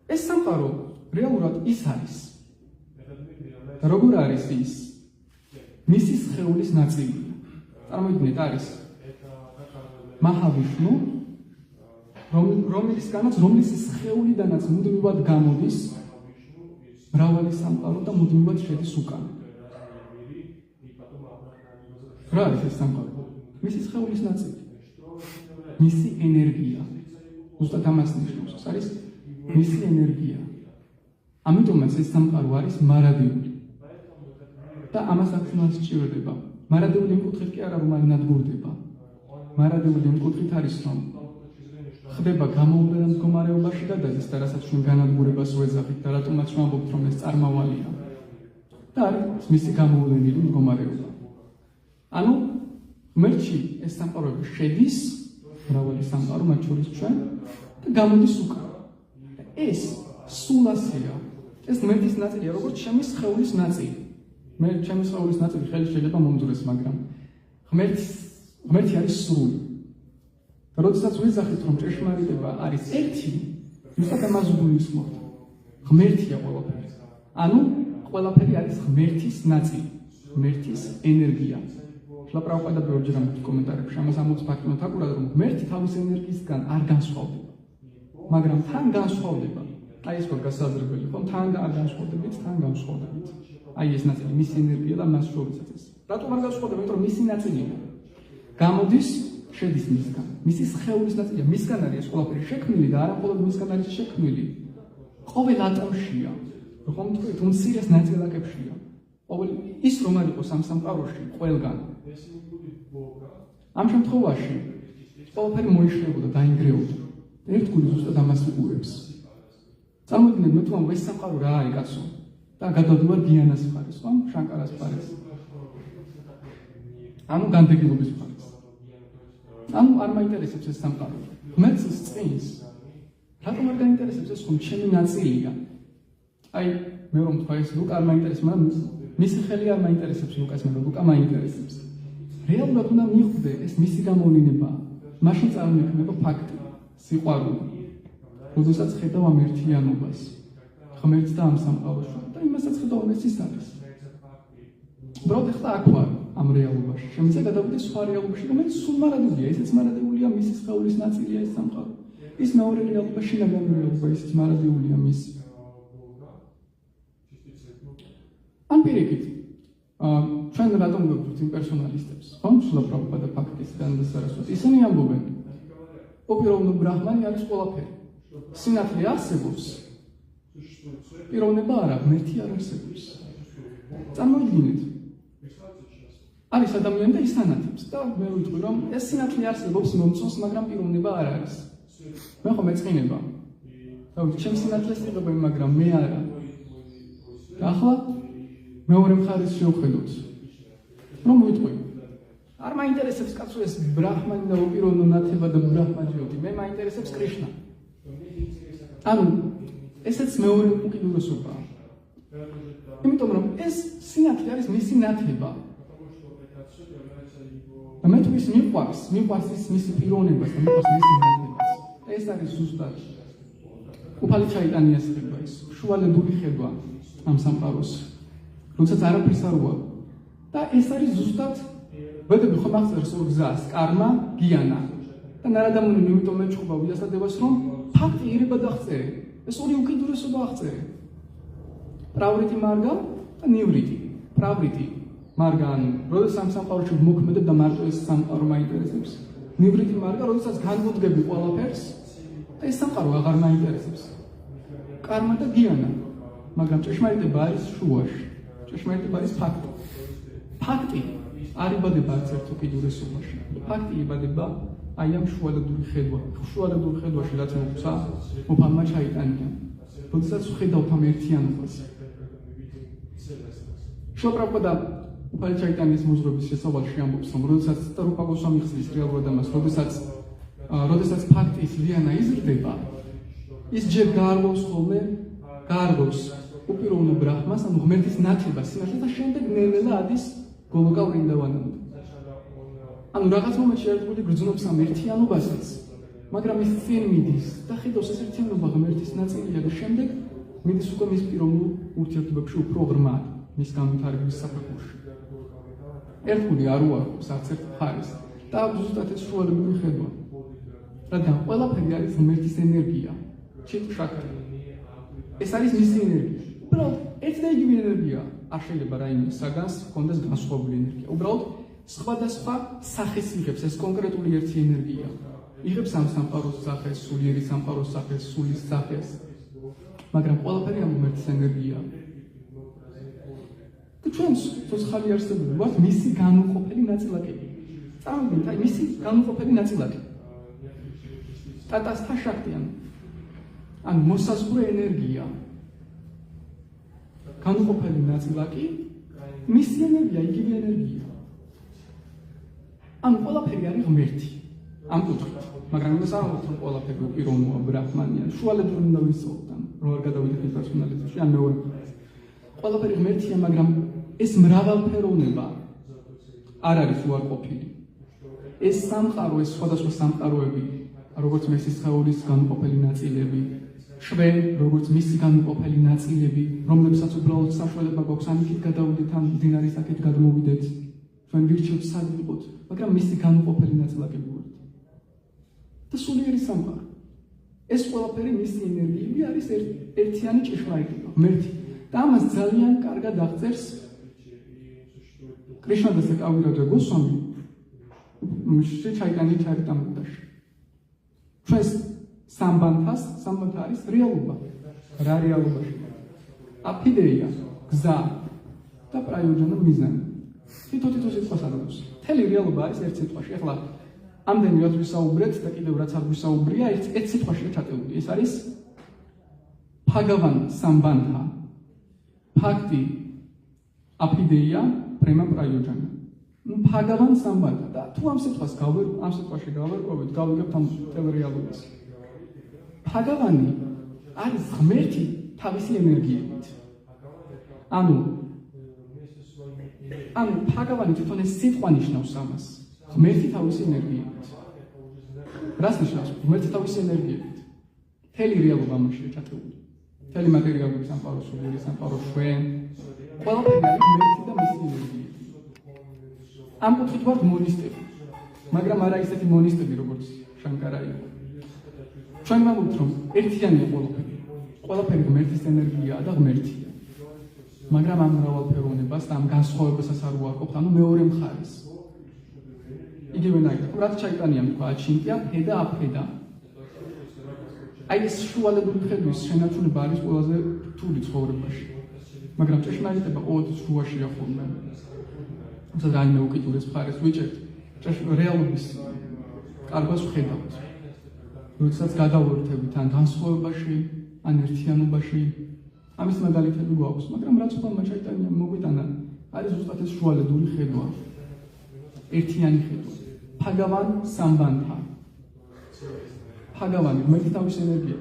ეს სამყარო რეალურად ის არის. როგორ არის ის? მისი სხეულის ნაწილია. წარმოიდგინეთ, არის მაჰავიშნუ, რომლის სხეულიდანაც მუდმივად გამოდის მრავალი სამყარო და მუდმივად შედის უკან. რა არის ეს სამყარო? მისი სხეულის ნაწილი. მისი ენერგია. ზუსტად ამას ნიშნავს. ეს არის მისი ენერგია. ამიტომაც ეს სამყარო არის მარადიული. და ამას აქცენტს სჭირდება. მარადიული იმ კუთხით კი არა, რომ არ ნადგურდება. მარადიული იმ კუთხით არის, რომ ხდება გამოუვლენელ მდგომარეობაში და დადის და რასაც ჩვენ განადგურებას ვეძახით და რატომაც ვამბობთ, რომ ეს წარმავალია. და არის მისი გამოუვლენელი მდგომარეობა. ანუ ღმერთში ეს სამყაროები შედის, მრავალი სამყარო, მათ შორის ჩვენ და გამოდის უკან. ეს სულ ასეა. ეს ღმერთის ნაწილია, როგორც ჩემი სხეულის ნაწილი. მე ჩემი სხეულის ნაწილი ხელი შეიძლება მომძვრეს, მაგრამ ღმერთი არის სრული. და როდესაც ვიზახით, რომ ჭეშმარიტება არის ერთი, ვისაც ამას გულისხმობთ. ღმერთია ყველაფერი. ანუ ყველაფერი არის ღმერთის ნაწილი, ღმერთის ენერგია. შლაპრავყადა ბევრჯერ ამ კომენტარებში ამას ამბობს ფაქტობრივად აკურად, რომ ღმერთი თავის ენერგიისგან არ განსხვავდება. მაგრამ თან განსხვავდება. აი ეს ხო გასაზრდელი, ხომ თან არ განსხვავდებით, თან განსხვავდებით. აი ეს ნაწილი მისი ენერგია და მას შორისაც ეს. რატომ არ განსხვავდება? იმიტომ რომ მისი ნაწილია. გამოდის, შედის მისგან. მისი სხეულის ნაწილია. მისგან არის ეს ყველაფერი შექმნილი და არა მხოლოდ მისგან არის შექმნილი. ყოველ ატომშია. ხომ თქვით, უმცირეს ნაწილაკებშია. ყოველ ის რომ არ იყოს ამ სამყაროში ყველგან. ამ შემთხვევაში ყველაფერი მოიშლებოდა, დაინგრეოდა. ერთგული ზუსტად ამას უყურებს. წარმოგიდგენთ, მე თვითონ ეს სამყარო რა არის კაცო? და გადავდივარ გიანას მხარეს, ხო? შანკარას მხარეს. ანუ განდეგილობის მხარეს. ანუ არ მაინტერესებს ეს სამყარო. ღმერთს წინს. რატომ არ გაინტერესებს ეს ხომ ჩემი ნაწილია? აი, მე რომ თქვა ეს ლუკა არ მაინტერესებს, მაგრამ მისი ხელი არ მაინტერესებს ლუკას, მაგრამ ლუკა მაინტერესებს. რეალურად უნდა მიხვდე ეს მისი გამოვლინება. მაშინ წარმოიქმნება ფაქტი, სიყვარული. როდესაც ხედავ ამ ერთიანობას, ღმერთს და ამ სამყაროში და იმასაც ხედავ, რომ ეს ის არის. უბრალოდ ახლა აქ ვარ ამ რეალობაში. შემიძლია გადავიდე სხვა რეალობაში, რომელიც სულ მარადულია, ესეც მარადებულია, მისი სხეულის ნაწილია ეს სამყარო. ის მეორე რეალობა, შინაგანი რეალობა, ისიც მარადულია მისი. ან პირიქით, ჩვენ რატომ გვაქვს იმპერსონალისტებს, ხო? შლაპრავყადა ფაქტისგან და სარასოთი. ისინი ამბობენ, უპიროვნო ბრაჰმანი არის ყველაფერი. სინათლე არსებობს. პიროვნება არა, ღმერთი არ არსებობს. წარმოიდგინეთ. არის ადამიანი და ის ანათებს და მე ვიტყვი, რომ ეს სინათლე არსებობს მომწონს, მაგრამ პიროვნება არ არის. მე ხომ მეწყინება. და ჩემს სინათლეს იღებენ, მაგრამ მე არა. და ახლა მეორე მხარეს შევხედოთ. რომ ვიტყვი, არ მაინტერესებს კაცო ეს ბრაჰმანი და უპიროვნო ნათება და ბრაჰმაჯიოტი, მე მაინტერესებს კრიშნა. ანუ ესეც მეორე უკიდურესობაა. იმიტომ რომ ეს სინათლე არის მისი ნათება. და მე თუ ის მიყვარს ის მისი პიროვნებას და მიყვარს მისი ნათებას. ეს არის ზუსტად უფალი ჩაიტანიას ხედვა ის, შუალედური ხედვა ამ სამყაროს. როდესაც არაფერს არ უარ. და ეს არის ზუსტად ვედები ხომ აღწერს ორ გზას, კარმა, გიანა. და ნარადამონი იმიტომ მეჩხუბა ვიასადებას, რომ ფაქტი ირება და აღწერე. ეს ორი უკიდურესობა აღწერე. პრავრიტი მარგა და ნივრიტი. პრავრიტი მარგა, ანუ როდესაც ამ სამყაროში მოქმედებ და მარტო ეს სამყარო მაინტერესებს. ნივრიტი მარგა, როდესაც განვუდგები ყველაფერს და ეს სამყარო აღარ მაინტერესებს. კარმა და გიანა. მაგრამ ჭეშმარიტება არის შუაში. ჭეშმარიტება არის ფაქტი. ფაქტი არ იბადება არც ერთ უკიდურესობაში. ფაქტი იბადება აი ამ შუალედური ხედვაში, რაც მოგვცა უფალმა ჩაიტანია. როდესაც ვხედავთ ამ ერთიანობას. შლაპრავყადა უფალი ჩაიტანიის მოზრობის შესავალში ამბობს, რომ როდესაც რუპა გოსვამი ხსნის რეალურად ამას, როდესაც ფაქტის ლიანა იზრდება, ის ჯერ გაარღვევს ხოლმე, უპიროვნო ბრაჰმას, ანუ ღმერთის ნათებას, სინათლეს და შემდეგ ნელ-ნელა ადის გოლოკა ვრინდავანამდე. ანუ რაღაც მომენტში ერთგული გრძნობს ამ ერთიანობასაც, მაგრამ ის წინ მიდის და ხედავს ეს ერთიანობა ღმერთის ნაწილია და შემდეგ მიდის უკვე მის პიროვნულ ურთიერთობებში უფრო ღრმად, მის განვითარების საფეხურში. ერთგული არ უარყოფს არც ერთ მხარეს და ზუსტად ეს შუალედური ხედვა. რადგან ყველაფერი არის ღმერთის ენერგია, ჩიტ შაქრი. ეს არის მისი ენერგია. უბრალოდ ერთი და იგივე ენერგია არ შეიძლება რაიმე საგანს ჰქონდეს განსხვავებული ენერგია. უბრალოდ სხვადასხვა სახეს იღებს ეს კონკრეტული ერთი ენერგია. იღებს ამ სამყაროს სახეს, სულიერი სამყაროს სახეს, სულის სახეს. მაგრამ ყველაფერი ამ ერთის ენერგია. და ჩვენს ცოცხალი არსებული ვართ მისი განუყოფელი ნაწილაკები. წავიდეთ, აი მისი განუყოფელი ნაწილაკი. ტატასთა შაქტიან. ან მოსაზღვრე ენერგია. განუყოფელი ნაწილაკი, მისი ენერგია, იგივე ენერგია. ან ყველაფერი არის ღმერთი. ამ კუთხით. მაგრამ იმას არ ვამბობთ, რომ ყველაფერი უპიროვნოა, ბრაჰმანია. შუალედური უნდა ვისაუბროთ, რომ არ გადავიდეთ ეს პერსონალიზმში, ან მეორე. ყველაფერი ღმერთია, მაგრამ ეს მრავალფეროვნება არ არის უარყოფილი. ეს სამყარო, ეს სხვადასხვა სამყაროები, როგორც მესის სხეულის განუყოფელი ნაწილები, შვენ, როგორც მისი განუყოფელი ნაწილები, რომლებსაც უბრალოდ საშუალება გვაქვს ან იქით გადავიდეთ, ან მდინარის აქეთ გადმოვიდეთ, ჩვენ ვირჩევთ სად ვიყოთ, მაგრამ მისი განუყოფელი ნაწილაკები ვართ. და სულიერი სამყარო. ეს ყველაფერი მისი ენერგიები არის ერთიანი ჭეშმარიტება, ღმერთი. და ამას ძალიან კარგად აღწერს კრიშნადას კავირაჯა გოსვამი შრი ჩაიტანია ჩარიტამრიტაში. ჩვენს სამბანთა არის რეალობა. რა რეალობაში? აფიდეია, გზა და პრაიოჯანა მიზანი. თითო სიტყვას ადავს. მთელი რეალობა არის ერთ სიტყვაში. ახლა ამდენი რაც ვისაუბრეთ და კიდევ რაც არ ვისაუბრია, ერთ სიტყვაშია ჩატეული. ეს არის ფაგავან სამბანთა. ფაქტი აფიდეია, პრემა პრაიოჯანა. ფაგავან სამბანთა და თუ ამ სიტყვაში გავერკვევით, გავიგებთ ამ მთელ რეალობას. ფაგავანი არის ღმერთი თავისი ენერგიებით. ანუ ფაგავანი თვითონ ეს სიტყვა ნიშნავს ამას. ღმერთი თავისი ენერგიებით. რას ნიშნავს? ღმერთი თავისი ენერგიებით. მთელი რეალობა ამაშია ჩატეული. მთელი მატერიალური სამყარო, სულიერი სამყარო, შვენ, ყველაფერი არის ღმერთი და მისი ენერგიები. ამ კუთხით ვართ მონისტები, მაგრამ არა ისეთი მონისტები, როგორც შანკარა იყო. ჩვენ ვამბობთ, რომ ერთიანია ყველაფერი. ყველაფერი ღმერთის ენერგიაა და ღმერთია. მაგრამ ამ მრავალფეროვნებას და ამ განსხვავებასაც არ უარყოფთ, ანუ მეორე მხარეს. იგივენაირად, რაც ჩაიტანიამ თქვა, აჩინკია ფედა აფედა. აი ეს შუალედური ხედვის შენარჩუნება არის ყველაზე რთული ცხოვრებაში. მაგრამ ჭეშმარიტება ყოველთვის შუაშია ხოლმე. თუმცა რაიმე უკიდურეს მხარეს ვიჭერთ, რეალობის კარგას ვხედავთ. როდესაც გადავერთებით ან განსხვავებაში, ან ერთიანობაში, ამის მაგალითები გვაქვს, მაგრამ რაც ხოლმე ჩაიტანიამ მოგვიტანა, არის ზუსტად ეს შუალედური ხედვა. ერთიანი ხედვა. ფაგავან სამბანთა. ფაგავანი ღმერთი თავის ენერგია.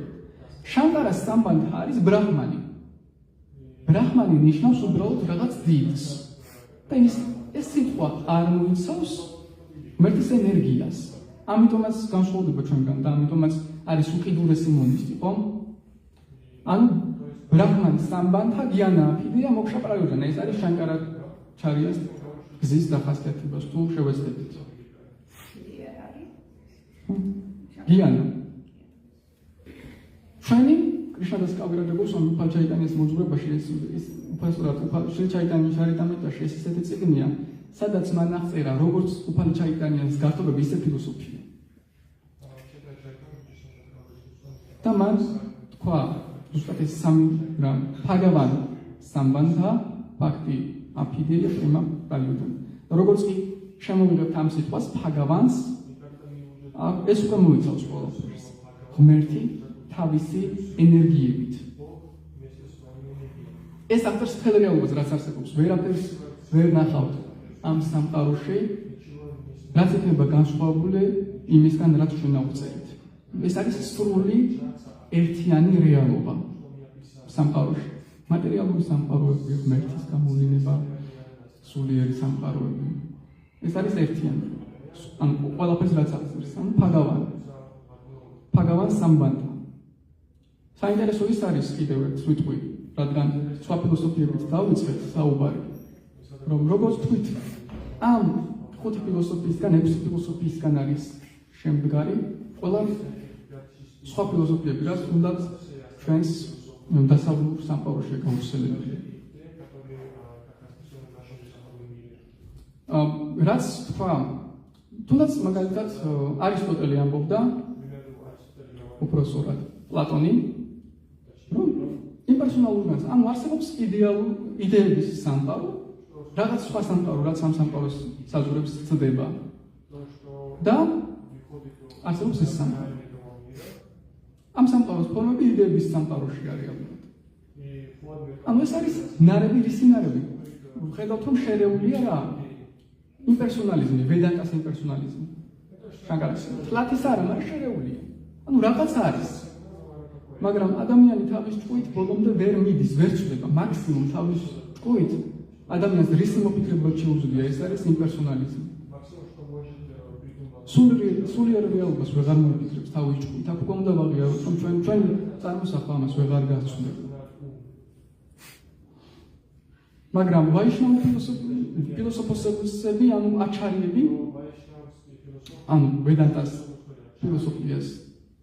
შანკარას სამბანთა არის ბრაჰმანი. ბრაჰმანი ნიშნავს უბრალოდ რაღაც დიდს. და ეს სიტყვა არ მოიცავს ღმერთის ენერგიას. ამიტომაც განსხვავდება ჩვენგან და ამიტომაც არის უკიდურესი მონისტი, ხო? ანუ ბრაჰმანი სამბანთა გიანა აფიდეა მოქშა პრაიოჯანა. ეს არის შანკარა ჩარიას გზის დახასიათებას თუ შევეცდებით. გიანა. ჩვენი კრიშნადას კავირაჯა გოსვამი უფალ ჩაიტანიას მოძღვრებაში ეს უფალსურად შრი ჩაიტანია ჩარიტამრიტაში ეს ისეთი წიგნია, სადაც მან აღწერა როგორც უფალ ჩაიტანიას გართობები, ისე ფილოსოფია. და მან თქვა, ზუსტად ეს სამი რამ, ფაგავან სამბანთა, ფაქტი აფიდეია, პრემა პრაიოჯანა. როგორც კი შემოვიღებთ ამ სიტყვას ფაგავანს, ეს უკვე მოიცავს ყველაფერს. ღმერთი თავისი ენერგიებით. ეს აღწერს მთელ რეალობას, რაც არსებობს. ვერაფერს ვერ ნახავთ ამ სამყაროში, რაც იქნება განსხვავებული იმისგან, რაც ჩვენ ავწერით. ეს არის სრული ერთიანი რეალობა სამყაროში. მატერიალური სამყაროები, ღმერთის გამოვლინება, სულიერი სამყაროები. ეს არის ერთიანი. ან ყველაფერს რაც აღწერს, ან ფაგავან სამბანთა. საინტერესო ის არის კიდევ ერთ სიტყვი, რადგან სხვა ფილოსოფიებით დავიწყეთ საუბარი, რომ როგორც თქვით, ამ 5 ფილოსოფიისგან 6 ფილოსოფიისგან არის შემდგარი ყველა სხვა ფილოსოფიები, რაც უნდა ჩვენს დასავლურ სამყაროში გავრცელებული. რაც თქვა, თუნდაც მაგალითად არისტოტელე ამბობდა უпроსორად პლატონი, რომ იმპერსონალური განცდა, ანუ არსებობს იდეების სამყარო, რაღაც სხვა სამყარო, რაც ამ სამყაროს საზღვრებს ცდება და არსებობს ეს სამყარო. ამ სამყაროს ფორმები იდეების სამყაროში არის ალბათ. ანუ ეს არის ნარევი, რისი ნარევი? ხედავთ, რომ შერეულია რა? იმპერსონალიზმი, ვედანტას იმპერსონალიზმი. შანკარის ფლათის არა, მაგრამ შერეულია. ანუ რაღაც არის. მაგრამ ადამიანი თავის ჭკუით ბოლომდე ვერ მიდის, ვერ ჩდება, მაქსიმუმ თავის ჭკუით ადამიანს რისი მოფიქრებლად შეუძლია, ეს არის იმპერსონალიზმი. სულიერ რეალობას ვეღარ მოფიქრებს თავის ჭკუით. აქ უკვე უნდა ვაღიაროთ, რომ ჩვენ წარმოსახვა ამას ვეღარ გასცნობთ. მაგრამ ვაიშნავი ფილოსოფოსები, ანუ აჩარიები, ანუ ვედანტას ფილოსოფიას,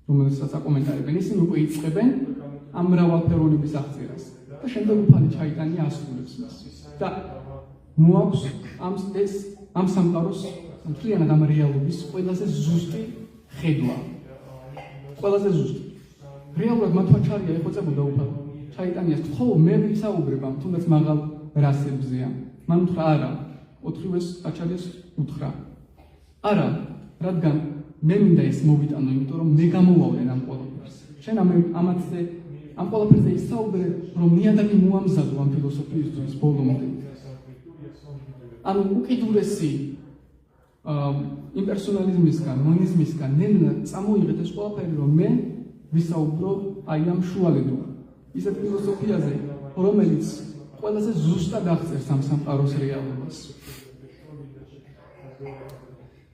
რომელსაც აკომენტარებენ, ისინი უკვე იწყებენ ამ მრავალფეროვნების აღწერას და შემდეგ უფალი ჩაიტანია ასრულებს მას. და მოაქვს ამ სამყაროს მთლიანად ამ რეალობის ყველაზე ზუსტი ხედვა. ყველაზე ზუსტი. რეალურად მათ აჩარია ეხვეწებოდა უფალი ჩაიტანიას, ხო მე ვისაუბრებ ამ თუნდაც მაღალ რასებზეა. მან უთხრა არა, ოთხივეს აჩარიას უთხრა. არა, რადგან მე მინდა ეს მოვიტანო, იმიტომ რომ მე გამოვავლენ ამ ყველაფერს. შენ ამ ყველაფერზე ისაუბრე, რომ ნიადაგი მოამზადო ამ ფილოსოფიისთვის ბოლომდე. ანუ უკიდურესი იმპერსონალიზმისგან, მონიზმისგან ნელა წამოიღეთ ეს ყველაფერი, რომ მე ვისაუბრო აი ამ შუალედო. ისეთ ფილოსოფიაზე, რომელიც ყველაზე ზუსტად აღწერს ამ სამყაროს რეალობას.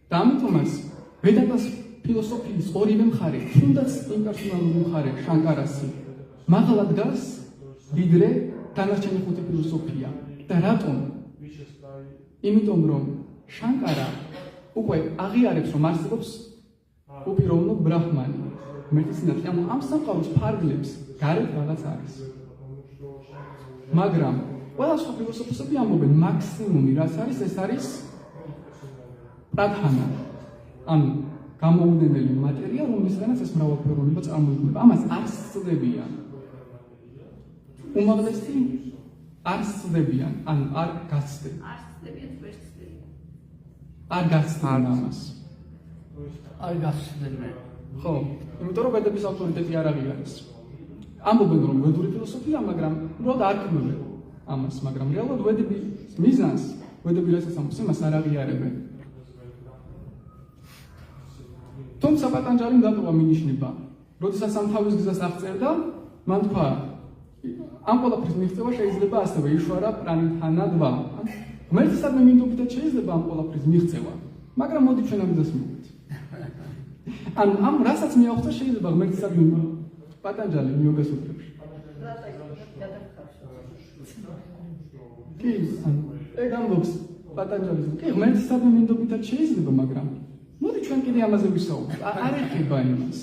და ამიტომაც ვედანტას ფილოსოფიის ორივე მხარე, თუნდაც იმპერსონალური მხარე, შანკარასი, მაღალად დგას ვიდრე დანარჩენი ხუთი ფილოსოფია. და რატომ? იმიტომ რომ შანკარა უკვე აღიარებს, რომ არსებობს უპიროვნო ბრაჰმანი, მეტისინათლე, ანუ ამ სამყაროს ფარგლებს გარეთ რაღაც არის. მაგრამ ყველა სხვა ფილოსოფოსები ამბობენ, მაქსიმუმი რაც არის, ეს არის პრადჰანა, ანუ გამოუგნებელი მატერია, რომლისგანაც ეს მრავალფეროვნება წარმოიქმნება. ამას არ სცდებიან. უმაღლესი არ სცდებიან, ანუ არ გაცდენ. არ გაცდენ ამას. არ გაცდენ. ხო, იმიტომ რომ ვედების ავტორიტეტი არ აღიარეს. ამბობენ რომ ვედური ფილოსოფია, მაგრამ უბრალოდ არ ქმნიან ამას, მაგრამ რეალურად ვედების მიზანს, ვედები რასაც ამბობს, იმას არ აღიარებენ. თუმცა პატანჯალიმ დატოვა მინიშნება, როდესაც ამ თავის გზას აღწერდა, მან თქვა, ამ ყველაფრის მიღწევა შეიძლება ასევე იშვარა პრანითანადვა. ღმერთისადმი მინდობითად შეიძლება ამ ყველაფრის მიღწევა, მაგრამ მოდი ჩვენ ამ გზას მივიდეთ. ანუ ამ რასაც მიაღწევს შეიძლება ღმერთისადმი პატანჯალი მიოგას უთხრებს. კი, ეგ ამბობს პატანჯალის. კი, ღმერთისადმი მინდობითად შეიძლება, მაგრამ მოდი ჩვენ კიდე ამაზე ვისაუბროთ. არ ეხება იმას.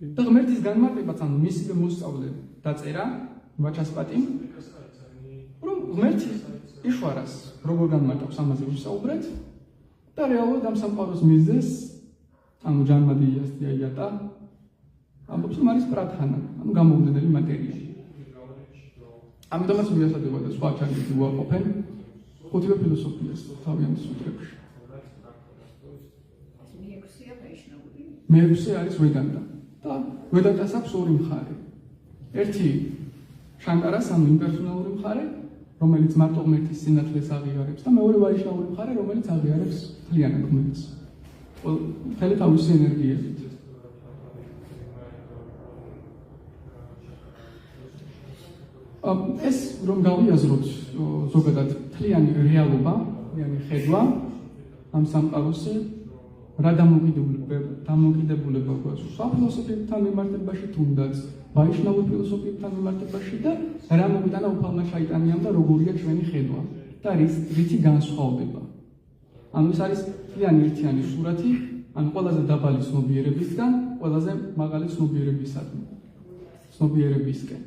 და ღმერთის განმარტებაც, ანუ მისივე მოსწავლე დაწერა ვაჩასპატიმ, რომ ღმერთი იშვარას როგორ განმარტავს, ამაზე ვისაუბრეთ და რეალურად ამ სამყაროს მიზეზს, ანუ ჯანმადიას დიაიატა, ამბობს, რომ არის პრადჰანა, ანუ გამოუგნებელი მატერია. ამიტომაც მიასადებია და სხვა ჩარგები უარყოფენ ხუთივე ფილოსოფიას თავიანთ სუტრებში. მეექვსე არის ვედანტა და ვედანტას აქვს ორი მხარე. ერთი შანკარას, ანუ იმპერსონალური მხარე, რომელიც მარტო ღმერთის სინათლეს აღიარებს და მეორე ვაიშნავური მხარე, რომელიც აღიარებს მთლიანად ღმერთს. მთელი თავისი ენერგიებით. ეს რომ გავიაზროთ ზოგადად მთლიანი რეალობა, მთლიანი ხედვა ამ სამყაროსი, რა დამოკიდებულება გვაქვს სხვა ფილოსოფიებთან მიმართებაში, თუნდაც ვაიშნავურ ფილოსოფიებთან მიმართებაში და რა მოვიტანა უფალმა ჩაიტანიამ და როგორია ჩვენი ხედვა და რითი განსხვავდება. ანუ ეს არის მთლიანი ერთიანი სურათი, ანუ ყველაზე დაბალი ცნობიერებისგან ყველაზე მაღალი ცნობიერებისკენ.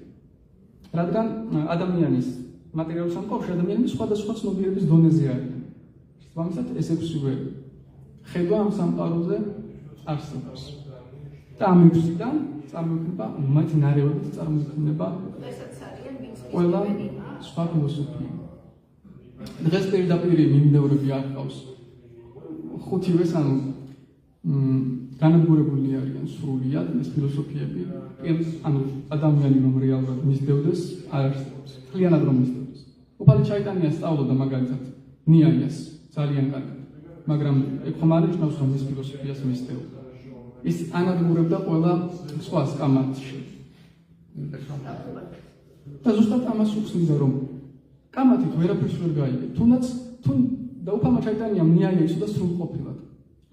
რადგან ადამიანის მატერიალურ სამყაროში ადამიანები სხვადასხვა ცნობიერების დონეზე არიან. შესაბამისად, ეს ექვსივე ხედვა ამ სამყაროზე არსებობს. და ამ ექვსიდან წარმოიქმნება მათი ნარევებით წარმოიქმნება ყველა სხვა ფილოსოფია. დღეს პირდაპირ მიმდევრები არ ყავს. ხუთივეს ანუ განადგურებული არიან სრულიად ეს ფილოსოფიები, ანუ ადამიანი რომ რეალურად მისდევდეს არ არსებობს. მთლიანად რომ მისდევდეს. უფალი ჩაიტანია სწავლობდა მაგალითად ნიაიას ძალიან კარგად, მაგრამ ეგ ხომ არ ნიშნავს რომ ეს ფილოსოფიას მისდევდა. ის ანადგურებდა ყველა სხვა კამათში. და ზუსტად ამას უხსნიდა რომ კამათით ვერაფერს ვერ გაიგე. თუნდაც და უფალმა ჩაიტანიამ ნიაია იცოდა სრულყოფილად.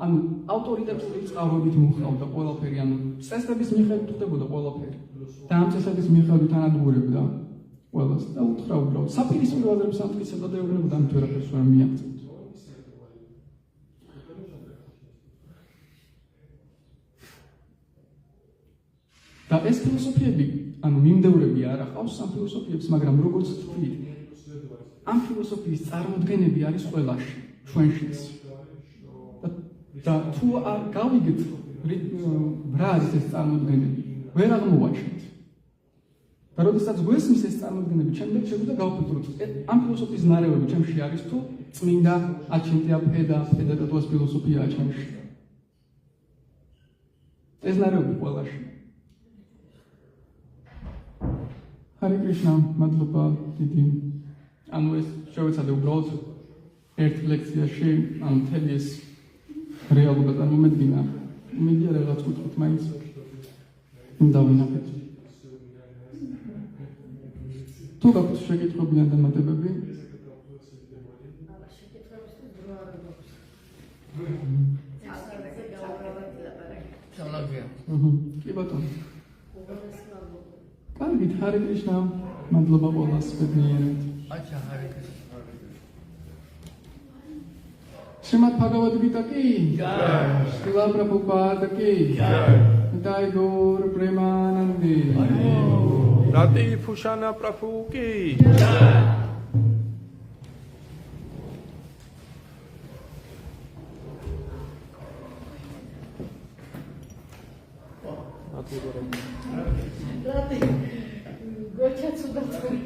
ანუ ავტორიტეტული წყაროებით მოხდა ყველაფერი, ანუ წესების მიხედვით ხდებოდა ყველაფერი. და ამ წესების მიხედვით ანადგურებდა ყველას და უთხრა უბრალოდ საპირისპირო აზრებს ამტკიცებდა და ეუბნებოდა ამით ვერაფერს ვერ მიაღწევთ. და ეს ფილოსოფიები, ანუ მიმდევრები არ ახავს ამ ფილოსოფიებს, მაგრამ როგორც თქვით, ამ ფილოსოფიის წარმოდგენები არის ყველაში, ჩვენშიც. და თუ არ გავიგეთ რა არის ეს წარმოდგენები, ვერ აღმოვაჩენთ. და როდესაც გვესმის ეს წარმოდგენები, შემდეგ შეგვიძლია გავფიქროთ, ამ ფილოსოფიის ნარევები ჩემში არის თუ წმინდა აჩენთია ფედატატუას ფილოსოფიაა ჩემში. ეს ნარევები ყველაში. ჰარი კრიშნა, მადლობა დიდი. ანუ ეს შევეცადე უბრალოდ ერთ ლექციაში, ანუ მთელი ეს რეალობა წარმომედგინა. იმედია რაღაც კუთხით მაინც დავინახეთ. თუ გაქვთ შეკითხვები ან დამატებები? კი ბატონო. კარგით, ჰარი კრიშნა, მადლობა ყველას ბედნიერად. აჩა, ჰარი კრიშნა. Srimad Bhagavad Gita ki jai, Srila Prabhupada ki jai, Nitai Gaur Premanande, Rati Bhushana Prabhu ki jai. Rati, gocha tsudatu.